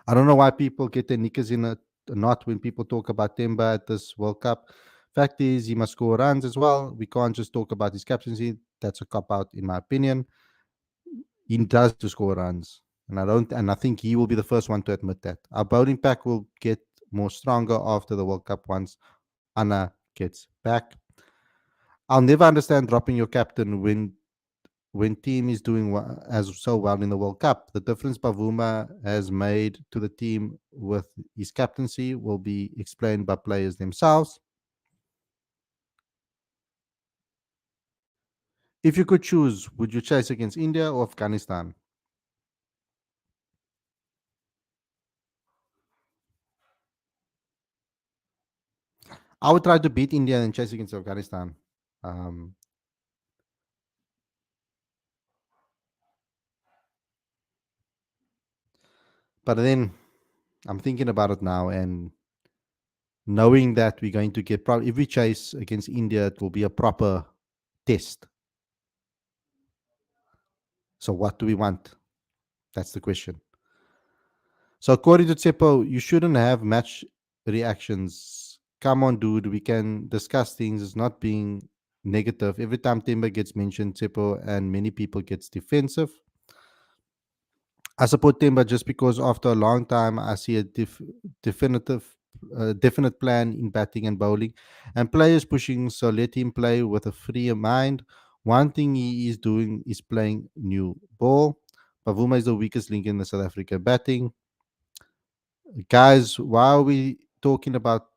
Speaker 1: I don't know why people get their knickers in a knot when people talk about Temba at this World Cup. Fact is, he must score runs as well. We can't just talk about his captaincy. That's a cop out, in my opinion. He does to score runs, and I think he will be the first one to admit that. Our bowling pack will get more stronger after the World Cup once Anna gets back. I'll never understand dropping your captain when team is doing as so well in the World Cup. The difference Bavuma has made to the team with his captaincy will be explained by players themselves. If you could choose, would you chase against India or Afghanistan? I would try to beat India and chase against Afghanistan. Um, but then I'm thinking about it now, and knowing that we're going to get probably if we chase against India, it will be a proper test. So what do we want? That's the question. So according to Tsepo, you shouldn't have match reactions. Come on, dude. We can discuss things. It's not being negative. Every time Timber gets mentioned, Tsepo and many people gets defensive. I support Timber just because after a long time I see a definitive definite plan in batting and bowling and players pushing, so let him play with a freer mind. One thing he is doing is playing new ball. Bavuma is the weakest link in the South African batting. Guys, why are we talking about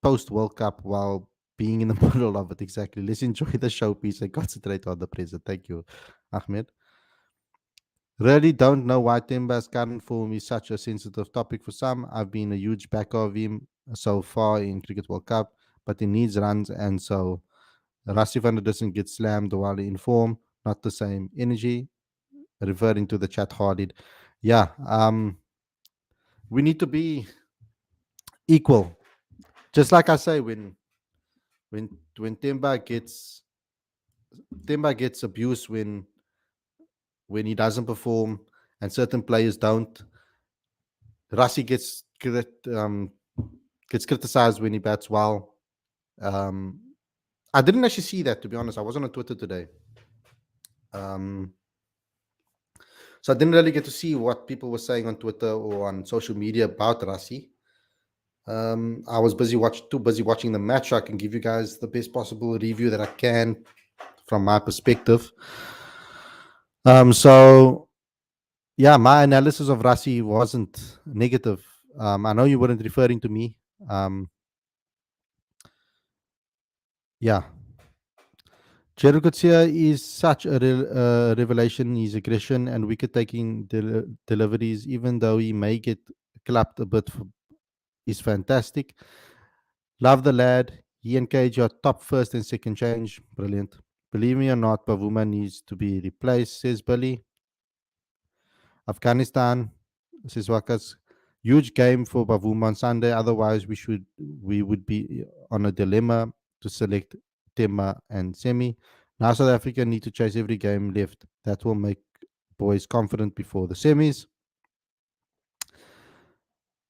Speaker 1: post World Cup while being in the middle of it? Exactly. Let's enjoy the showpiece and concentrate on the present. Thank you, Ahmed. Really don't know why Temba's current form is such a sensitive topic for some. I've been a huge backer of him so far in Cricket World Cup, but he needs runs, and so Rassi van der Dussen gets slammed while in form. Not the same energy. Referring to the chat hearted. Yeah, we need to be equal. Just like I say, when Temba gets abused when he doesn't perform and certain players don't. Rassi gets criticized when he bats well. Um, I didn't actually see that, to be honest. I wasn't on Twitter today, um, so I didn't really get to see what people were saying on Twitter or on social media about Rassi. I was too busy watching the match. So I can give you guys the best possible review that I can from my perspective. So yeah, my analysis of Rassi wasn't negative. I know you weren't referring to me. Yeah, Gerald Coetzee is such a revelation. His aggression and wicket-taking deliveries, even though he may get clapped a bit, is fantastic. Love the lad. He and KG are top first and second change. Brilliant. Believe me or not, Bavuma needs to be replaced, says Billy. Afghanistan. Siswakas. Huge game for Bavuma on Sunday. Otherwise, we would be on a dilemma to select Tema and Semi. Now South Africa need to chase every game left. That will make boys confident before the semis.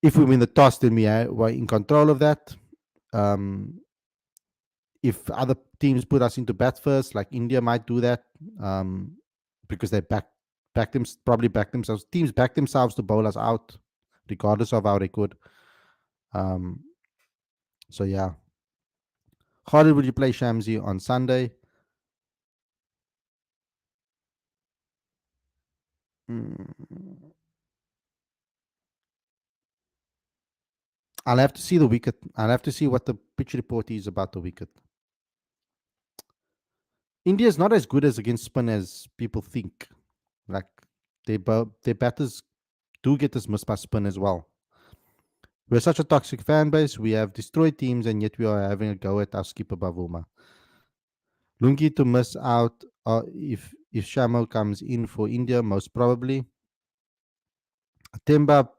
Speaker 1: If we win the toss, then we're in control of that. Um, if other teams put us into bat first, like India might do that, um, because they probably back themselves. Teams back themselves to bowl us out, regardless of our record. Um, so yeah, Khalid, will you play Shamsi on Sunday? Mm, I'll have to see the wicket. I'll have to see what the pitch report is about the wicket. India is not as good as against spin as people think. Like their batters do get dismissed by spin as well. We're such a toxic fan base. We have destroyed teams, and yet we are having a go at our skipper Bavuma. Lungi to miss out if Shamo comes in for India, most probably. Temba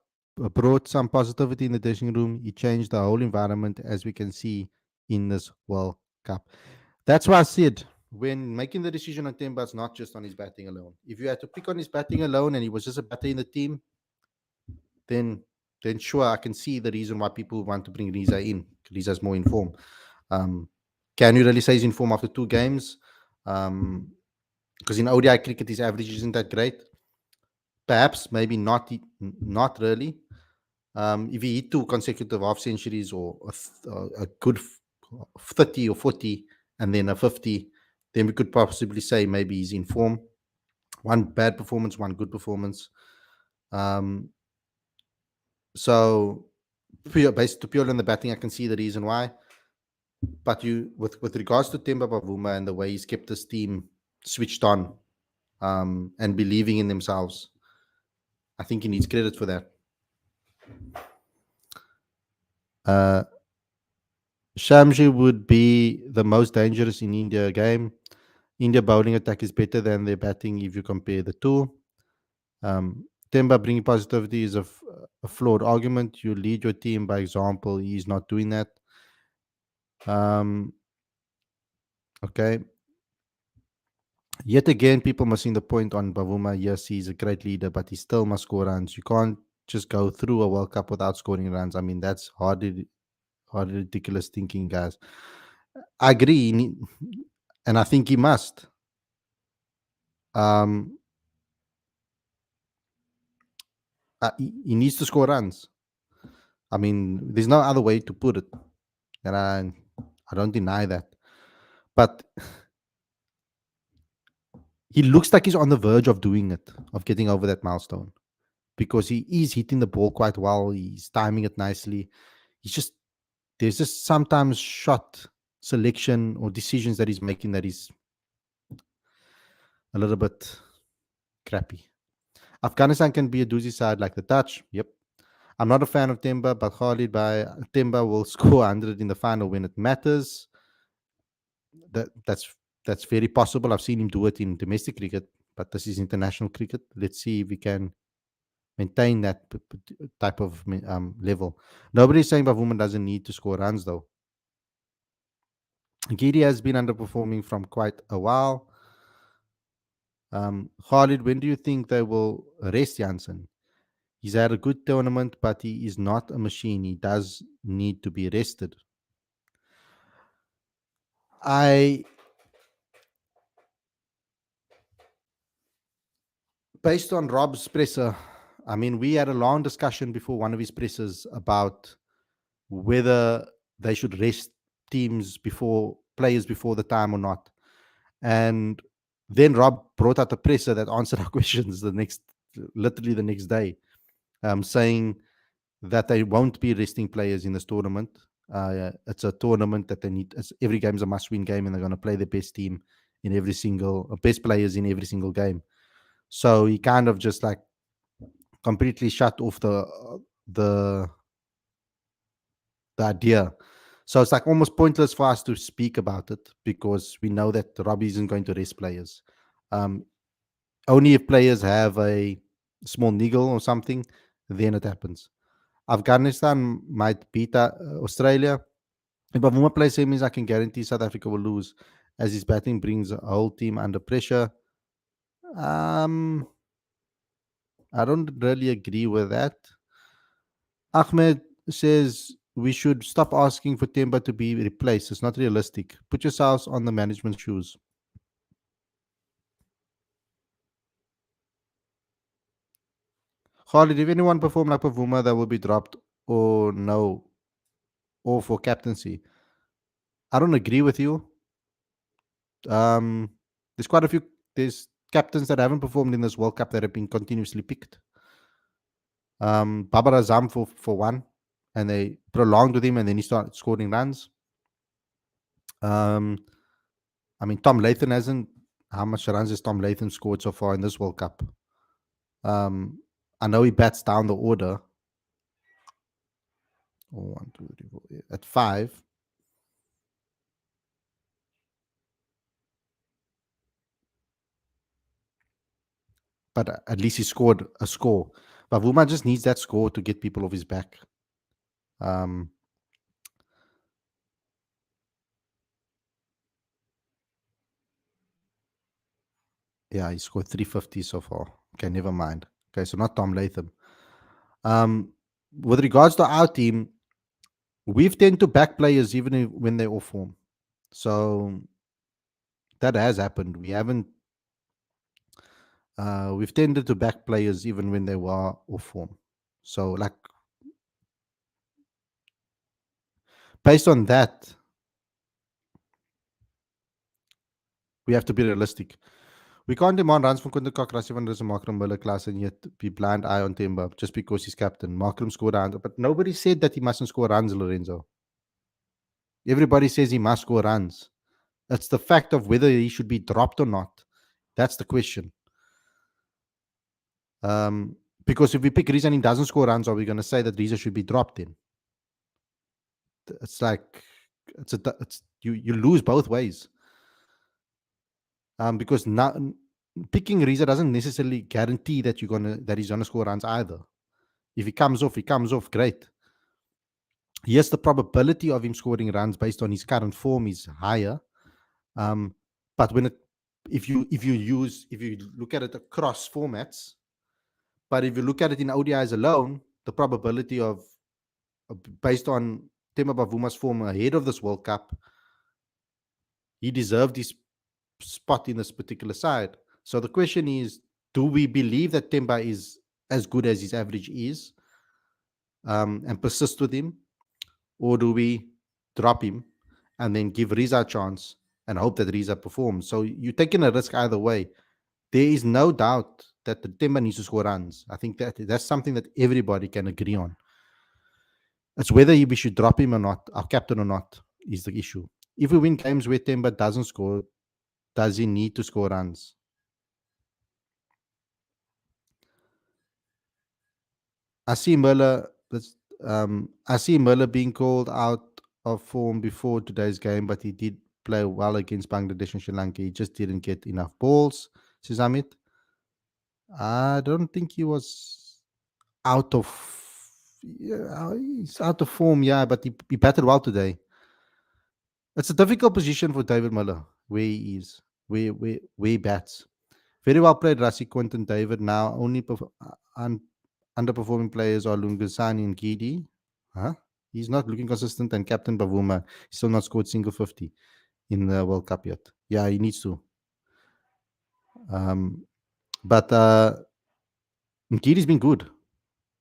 Speaker 1: brought some positivity in the dressing room. He changed the whole environment, as we can see in this World Cup. That's why I said when making the decision on Temba, it's not just on his batting alone. If you had to pick on his batting alone and he was just a batter in the team, then sure, I can see the reason why people want to bring Riza in. Riza's more informed. Can you really say he's in form after 2 games? Because in ODI cricket, his average isn't that great. Perhaps, maybe not really. If he hit 2 consecutive half centuries or a good 30 or 40 and then a 50, then we could possibly say maybe he's in form. One bad performance, one good performance. So based purely on the batting, I can see the reason why. But with regards to Temba Bavuma and the way he's kept his team switched on, and believing in themselves, I think he needs credit for that. Shamji would be the most dangerous in India game. India bowling attack is better than their batting if you compare the two. Temba bringing positivity is a flawed argument. You lead your team by example. He's not doing that. Okay. Yet again, people missing the point on Bavuma. Yes, he's a great leader, but he still must score runs. You can't just go through a World Cup without scoring runs. I mean, that's hardly ridiculous thinking, guys. I agree, and I think he must. He needs to score runs. I mean, there's no other way to put it, and I don't deny that. But he looks like he's on the verge of doing it, of getting over that milestone, because he is hitting the ball quite well. He's timing it nicely. There's just sometimes shot selection or decisions that he's making that is a little bit crappy. Afghanistan can be a doozy side like the Dutch. Yep. I'm not a fan of Temba, but Khalid by Temba will score 100 in the final when it matters. That's very possible. I've seen him do it in domestic cricket, but this is international cricket. Let's see if we can maintain that type of level. Nobody's saying Bavuma doesn't need to score runs, though. Giri has been underperforming from quite a while. Khalid, when do you think they will rest Janssen? He's had a good tournament, but he is not a machine. He does need to be rested. Based on Rob's presser, I mean, we had a long discussion before one of his pressers about whether they should rest players before the time or not. And then Rob brought out a presser that answered our questions literally the next day, saying that they won't be resting players in this tournament. It's a tournament that they need. Every game is a must-win game, and they're going to play the best team in best players in every single game. So he kind of just like completely shut off the idea. So it's like almost pointless for us to speak about it because we know that Robbie isn't going to rest players. Only if players have a small niggle or something, then it happens. Afghanistan might beat Australia. If Bavuma plays semis, I can guarantee South Africa will lose, as his batting brings the whole team under pressure. Um, I don't really agree with that. Ahmed says we should stop asking for Temba to be replaced. It's not realistic. Put yourselves on the management's shoes. Khalid, if anyone perform like Pavuma, that will be dropped or no, or for captaincy. I don't agree with you. Um, there's quite a few. There's captains that haven't performed in this World Cup that have been continuously picked. Babar Azam for one, and they prolonged with him, and then he started scoring runs. Um, I mean, Tom Latham hasn't. How much runs has Tom Latham scored so far in this World Cup? Um, I know he bats down the order. Oh, 1, 2, 3, 4, at 5. But at least he scored a score. Bavuma just needs that score to get people off his back. Um, yeah, he scored 350 so far. Okay, never mind. Okay, so not Tom Latham. With regards to our team, we've tend to back players even when they're off form. So that has happened. We've tended to back players even when they were off form. So, like, based on that, we have to be realistic. We can't demand runs from Kunde Kakrasi van Risse Markram Miller class and yet be blind eye on Temba just because he's captain. Markram scored 100, but nobody said that he mustn't score runs, Lorenzo. Everybody says he must score runs. That's the fact of whether he should be dropped or not. That's the question. Because if we pick Riza and he doesn't score runs, are we going to say that Riza should be dropped then? It's like it's you lose both ways. Because not picking Riza doesn't necessarily guarantee that he's gonna score runs either. If he comes off, great. Yes, the probability of him scoring runs based on his current form is higher. But if you look at it across formats, but if you look at it in ODIs alone, the probability of based on Tema Bavuma's form ahead of this World Cup, he deserved his spot in this particular side. So the question is, do we believe that Temba is as good as his average is, and persist with him, or do we drop him and then give Riza a chance and hope that Riza performs? So you're taking a risk either way. There is no doubt that the Temba needs to score runs. I think that's something that everybody can agree on. It's whether we should drop him or not, our captain or not, is the issue. If we win games where Temba doesn't score, does he need to score runs? I see Muller. I see Muller being called out of form before today's game, but he did play well against Bangladesh and Sri Lanka. He just didn't get enough balls. Says Amit. I don't think he was out of. Yeah, he's out of form, yeah, but he batted well today. It's a difficult position for David Muller, where he is, where he bats. Very well played, Rassi Quinton David. Now only underperforming players are Lungasani and Gidi. Huh? He's not looking consistent, and Captain Bavuma still not scored single 50 in the World Cup yet. Yeah, he needs to. But Gidi's been good.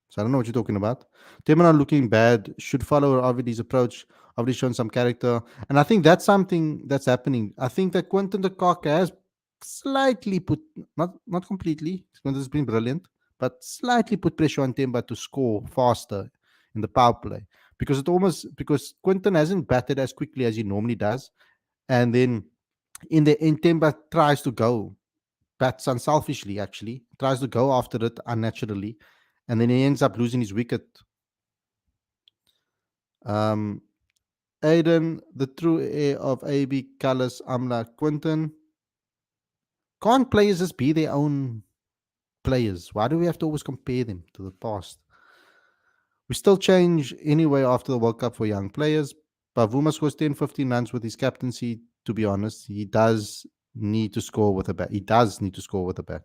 Speaker 1: So I don't know what you're talking about. Temana looking bad, should follow Arvidi's approach. Arvidi's shown some character. And I think that's something that's happening. I think that Quentin de Kock has slightly put, not completely, Quentin's been brilliant, but slightly put pressure on Temba to score faster in the power play. Because Quentin hasn't batted as quickly as he normally does. And then in Temba tries to go, bats unselfishly actually, tries to go after it unnaturally, and then he ends up losing his wicket. Aiden, the true heir of AB, Callis, Amla, Quinton. Can't players just be their own players? Why do we have to always compare them to the past? We still change anyway after the World Cup for young players. Bavuma scores 10, 15 runs with his captaincy. To be honest, he does need to score with a bat. He does need to score with a bat.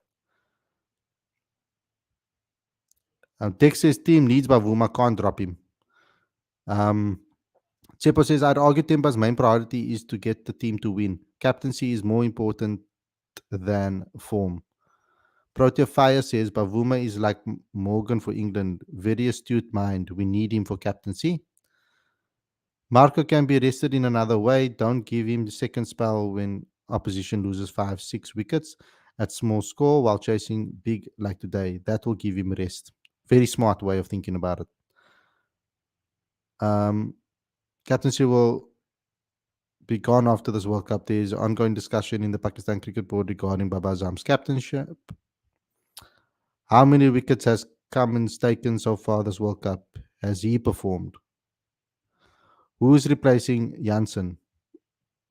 Speaker 1: Dex says team needs Bavuma, can't drop him. Um, Chepo says, I'd argue Temba's main priority is to get the team to win. Captaincy is more important than form. Protea Fire says, Bavuma is like Morgan for England. Very astute mind. We need him for captaincy. Marco can be rested in another way. Don't give him the second spell when opposition loses 5, 6 wickets at small score while chasing big like today. That will give him rest. Very smart way of thinking about it. Um, Captaincy will be gone after this World Cup. There is ongoing discussion in the Pakistan Cricket Board regarding Baba Azam's captainship. How many wickets has Cummins taken so far this World Cup? Has he performed? Who is replacing Janssen?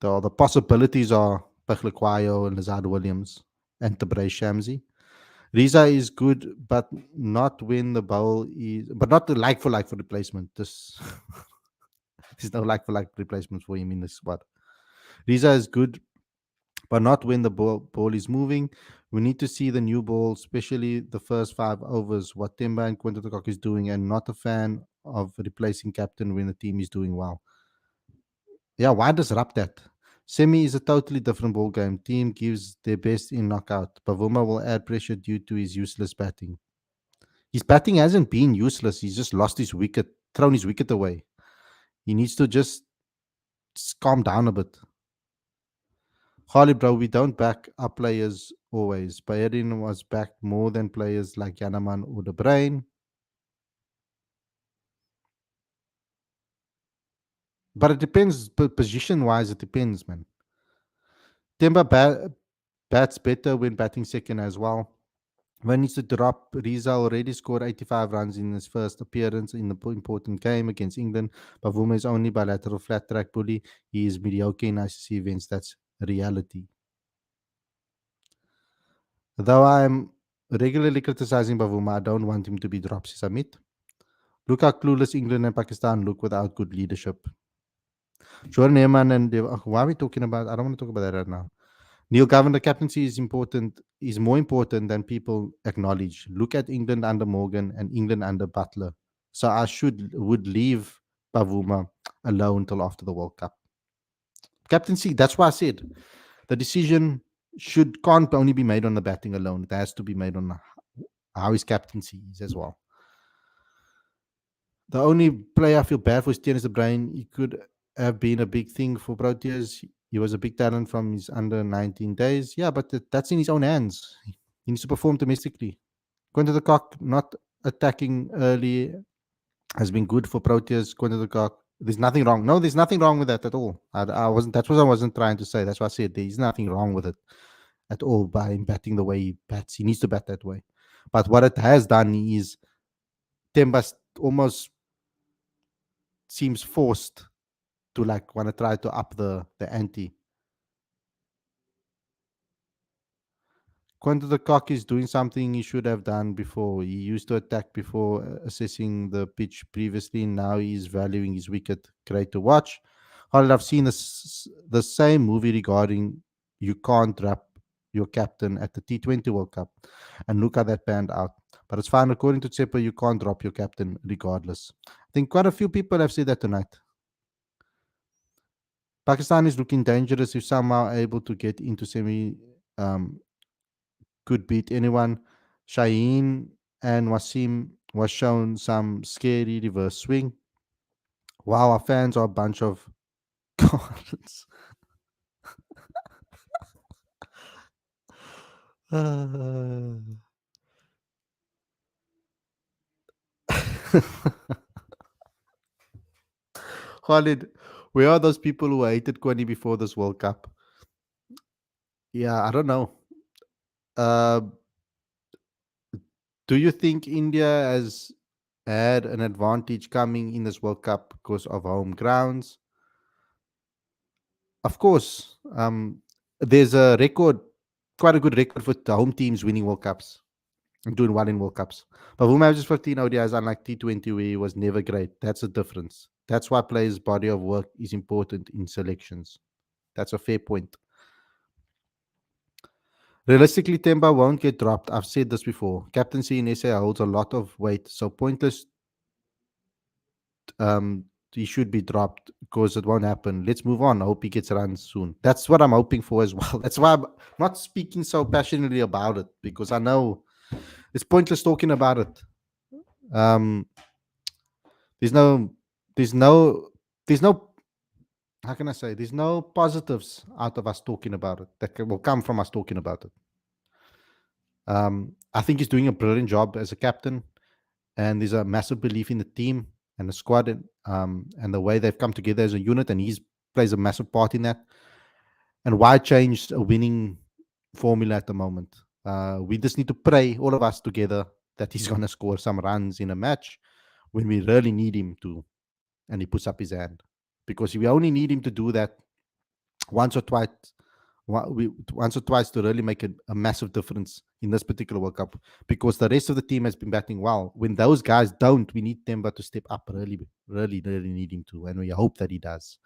Speaker 1: The possibilities are Peklikwayo and Lazard Williams and Tabrei Shamsi. Riza is good, but not when the bowl is, but not the like for like for replacement. This there's no like for like replacement for him in this squad. Riza is good, but not when the ball is moving. We need to see the new ball, especially the first 5 overs, what Timber and Quinton de Kock is doing, and not a fan of replacing captain when the team is doing well. Yeah, why disrupt that? Semi is a totally different ball game. Team gives their best in knockout. Bavuma will add pressure due to his useless batting. His batting hasn't been useless. He's just lost his wicket, thrown his wicket away. He needs to just calm down a bit. Harley, bro, we don't back our players always. Bayerin was backed more than players like Yanaman or the Brain. But it depends, position wise, it depends, man. Temba bats better when batting second as well. When needs to drop, Riza already scored 85 runs in his first appearance in the important game against England. Bavuma is only bilateral flat track bully. He is mediocre in ICC events. That's reality. Though I'm regularly criticizing Bavuma, I don't want him to be dropped, says Amit. Look how clueless England and Pakistan look without good leadership. Jordan Eman and why are we talking about? I don't want to talk about that right now. Neil Governor captaincy is more important than people acknowledge. Look at England under Morgan and England under Butler. So I would leave Bavuma alone till after the World Cup. Captaincy, that's why I said the decision can't only be made on the batting alone. It has to be made on how his captaincy is as well. The only player I feel bad for is Tennis the Brain. He could have been a big thing for Proteas. He was a big talent from his under 19 days. Yeah, but that's in his own hands. He needs to perform domestically. Quinton de Kock not attacking early has been good for Proteas. Quinton de Kock, there's nothing wrong. No, there's nothing wrong with that at all. I wasn't. That's what I wasn't trying to say. That's why I said there's nothing wrong with it at all by him batting the way he bats. He needs to bat that way. But what it has done is Temba almost seems forced to like want to try to up the ante. Quinton de Kock is doing something he should have done before. He used to attack before assessing the pitch previously. Now he's valuing his wicket. Great to watch. Holland, I've seen the same movie regarding you can't drop your captain at the T20 World Cup. And look how that panned out. But it's fine. According to Tsepo, you can't drop your captain regardless. I think quite a few people have said that tonight. Pakistan is looking dangerous if somehow able to get into semi. Could beat anyone. Shaheen and Wasim was shown some scary reverse swing. Wow, our fans are a bunch of cards. Khalid, where are those people who hated Kwani before this World Cup? Yeah, I don't know. Uh, do you think India has had an advantage coming in this World Cup because of home grounds? Of course, there's a record, quite a good record for the home teams winning World Cups. and doing well in World Cups. Bavuma averages 15 ODIs, unlike T20, where he was never great. That's the difference. That's why players' body of work is important in selections. That's a fair point. Realistically, Temba won't get dropped. I've said this before. Captaincy in SA holds a lot of weight, so pointless. Um, he should be dropped because it won't happen. Let's move on. I hope he gets runs soon. That's what I'm hoping for as well. That's why I'm not speaking so passionately about it, because I know it's pointless talking about it. Um, there's no, there's no, there's no. How can I say? There's no positives out of us talking about it that will come from us talking about it. I think he's doing a brilliant job as a captain, and there's a massive belief in the team and the squad, and the way they've come together as a unit, and he plays a massive part in that. And why change a winning formula at the moment? We just need to pray, all of us together, that he's going to score some runs in a match when we really need him to, and he puts up his hand. Because we only need him to do that once or twice, once or twice to really make a massive difference in this particular World Cup. Because the rest of the team has been batting well. When those guys don't, we need Temba to step up. Really, really, really need him to, and we hope that he does.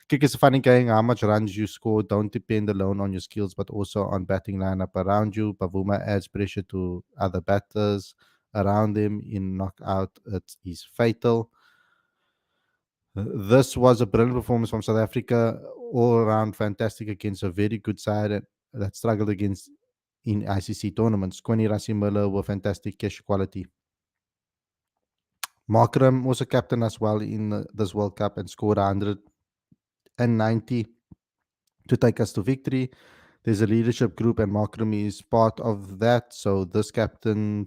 Speaker 1: Cricket's a funny game. How much runs you score don't depend alone on your skills, but also on batting lineup around you. Bavuma adds pressure to other batters around him. In knockout, it is fatal. This was a brilliant performance from South Africa, all around fantastic against a very good side that struggled against in ICC tournaments. Kwani Rasimula were fantastic cash quality. Markram also captained us well in this World Cup and scored 190 to take us to victory. There's a leadership group, and Markram is part of that. So this captain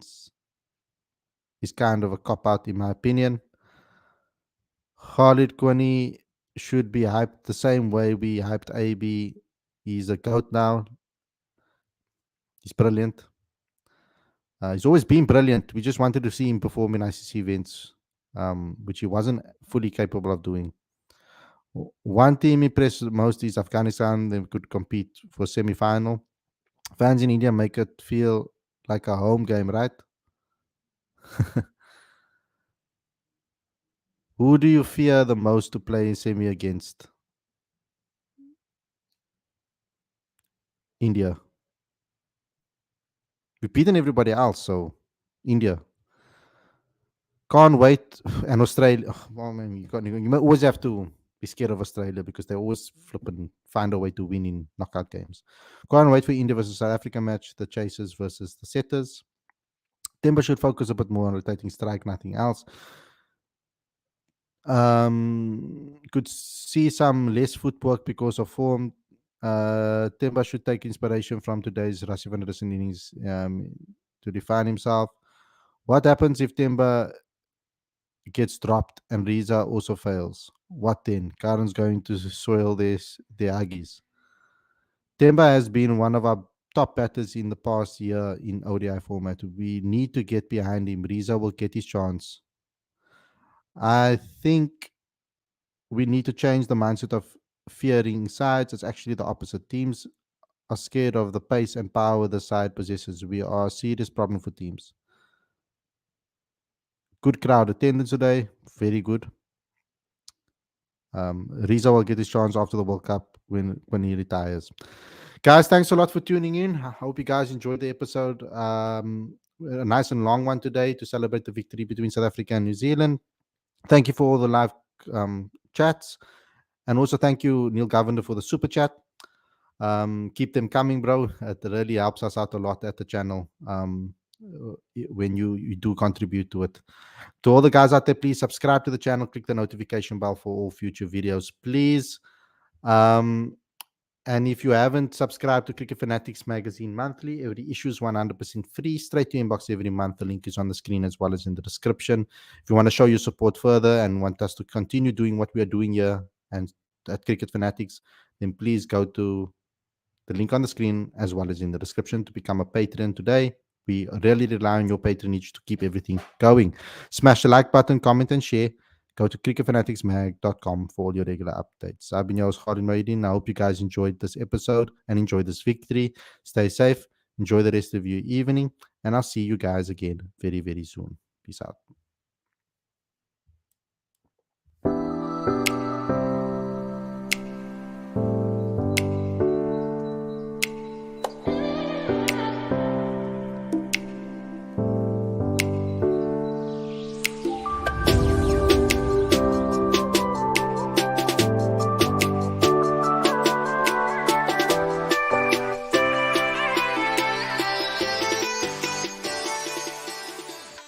Speaker 1: is kind of a cop out, in my opinion. Khalid Kwani should be hyped the same way we hyped AB. He's a goat now. He's brilliant. He's always been brilliant. We just wanted to see him perform in ICC events, which he wasn't fully capable of doing. One team impressed most is Afghanistan. They could compete for semi-final. Fans in India make it feel like a home game, right? Who do you fear the most to play semi against? India. We've beaten everybody else, so India. Can't wait. And Australia. Well, man, you always have to be scared of Australia because they always flip and find a way to win in knockout games. Can't wait for India versus South Africa match, the chasers versus the setters. Timber should focus a bit more on rotating strike, nothing else. Could see some less footwork because of form. Timber should take inspiration from today's Rassi van der innings to define himself. What happens if Timber gets dropped and Riza also fails? What then? Karen's going to soil their Aggies. Temba has been one of our top batters in the past year in ODI format. We need to get behind him. Riza will get his chance. I think we need to change the mindset of fearing sides. It's actually the opposite. Teams are scared of the pace and power the side possesses. We are a serious problem for teams. Good crowd attendance today. Very good. Riza will get his chance after the World Cup when he retires. Guys, thanks a lot for tuning in. I hope you guys enjoyed the episode. A nice and long one today to celebrate the victory between South Africa and New Zealand. Thank you for all the live chats. And also thank you, Neil Governor, for the super chat. Keep them coming, bro. It really helps us out a lot at the channel when you do contribute to it. To all the guys out there, please subscribe to the channel. Click the notification bell for all future videos, please. And if you haven't subscribed to Cricket Fanatics Magazine Monthly, every issue is 100% free, straight to your inbox every month. The link is on the screen as well as in the description. If you want to show your support further and want us to continue doing what we are doing here and at Cricket Fanatics, then please go to the link on the screen as well as in the description to become a Patreon today. We really rely on your patronage to keep everything going. Smash the like button, comment, and share. Go to cricketfanaticsmag.com for all your regular updates. I've been your host, Khalid Mohideen. I hope you guys enjoyed this episode and enjoyed this victory. Stay safe. Enjoy the rest of your evening. And I'll see you guys again very, very soon. Peace out.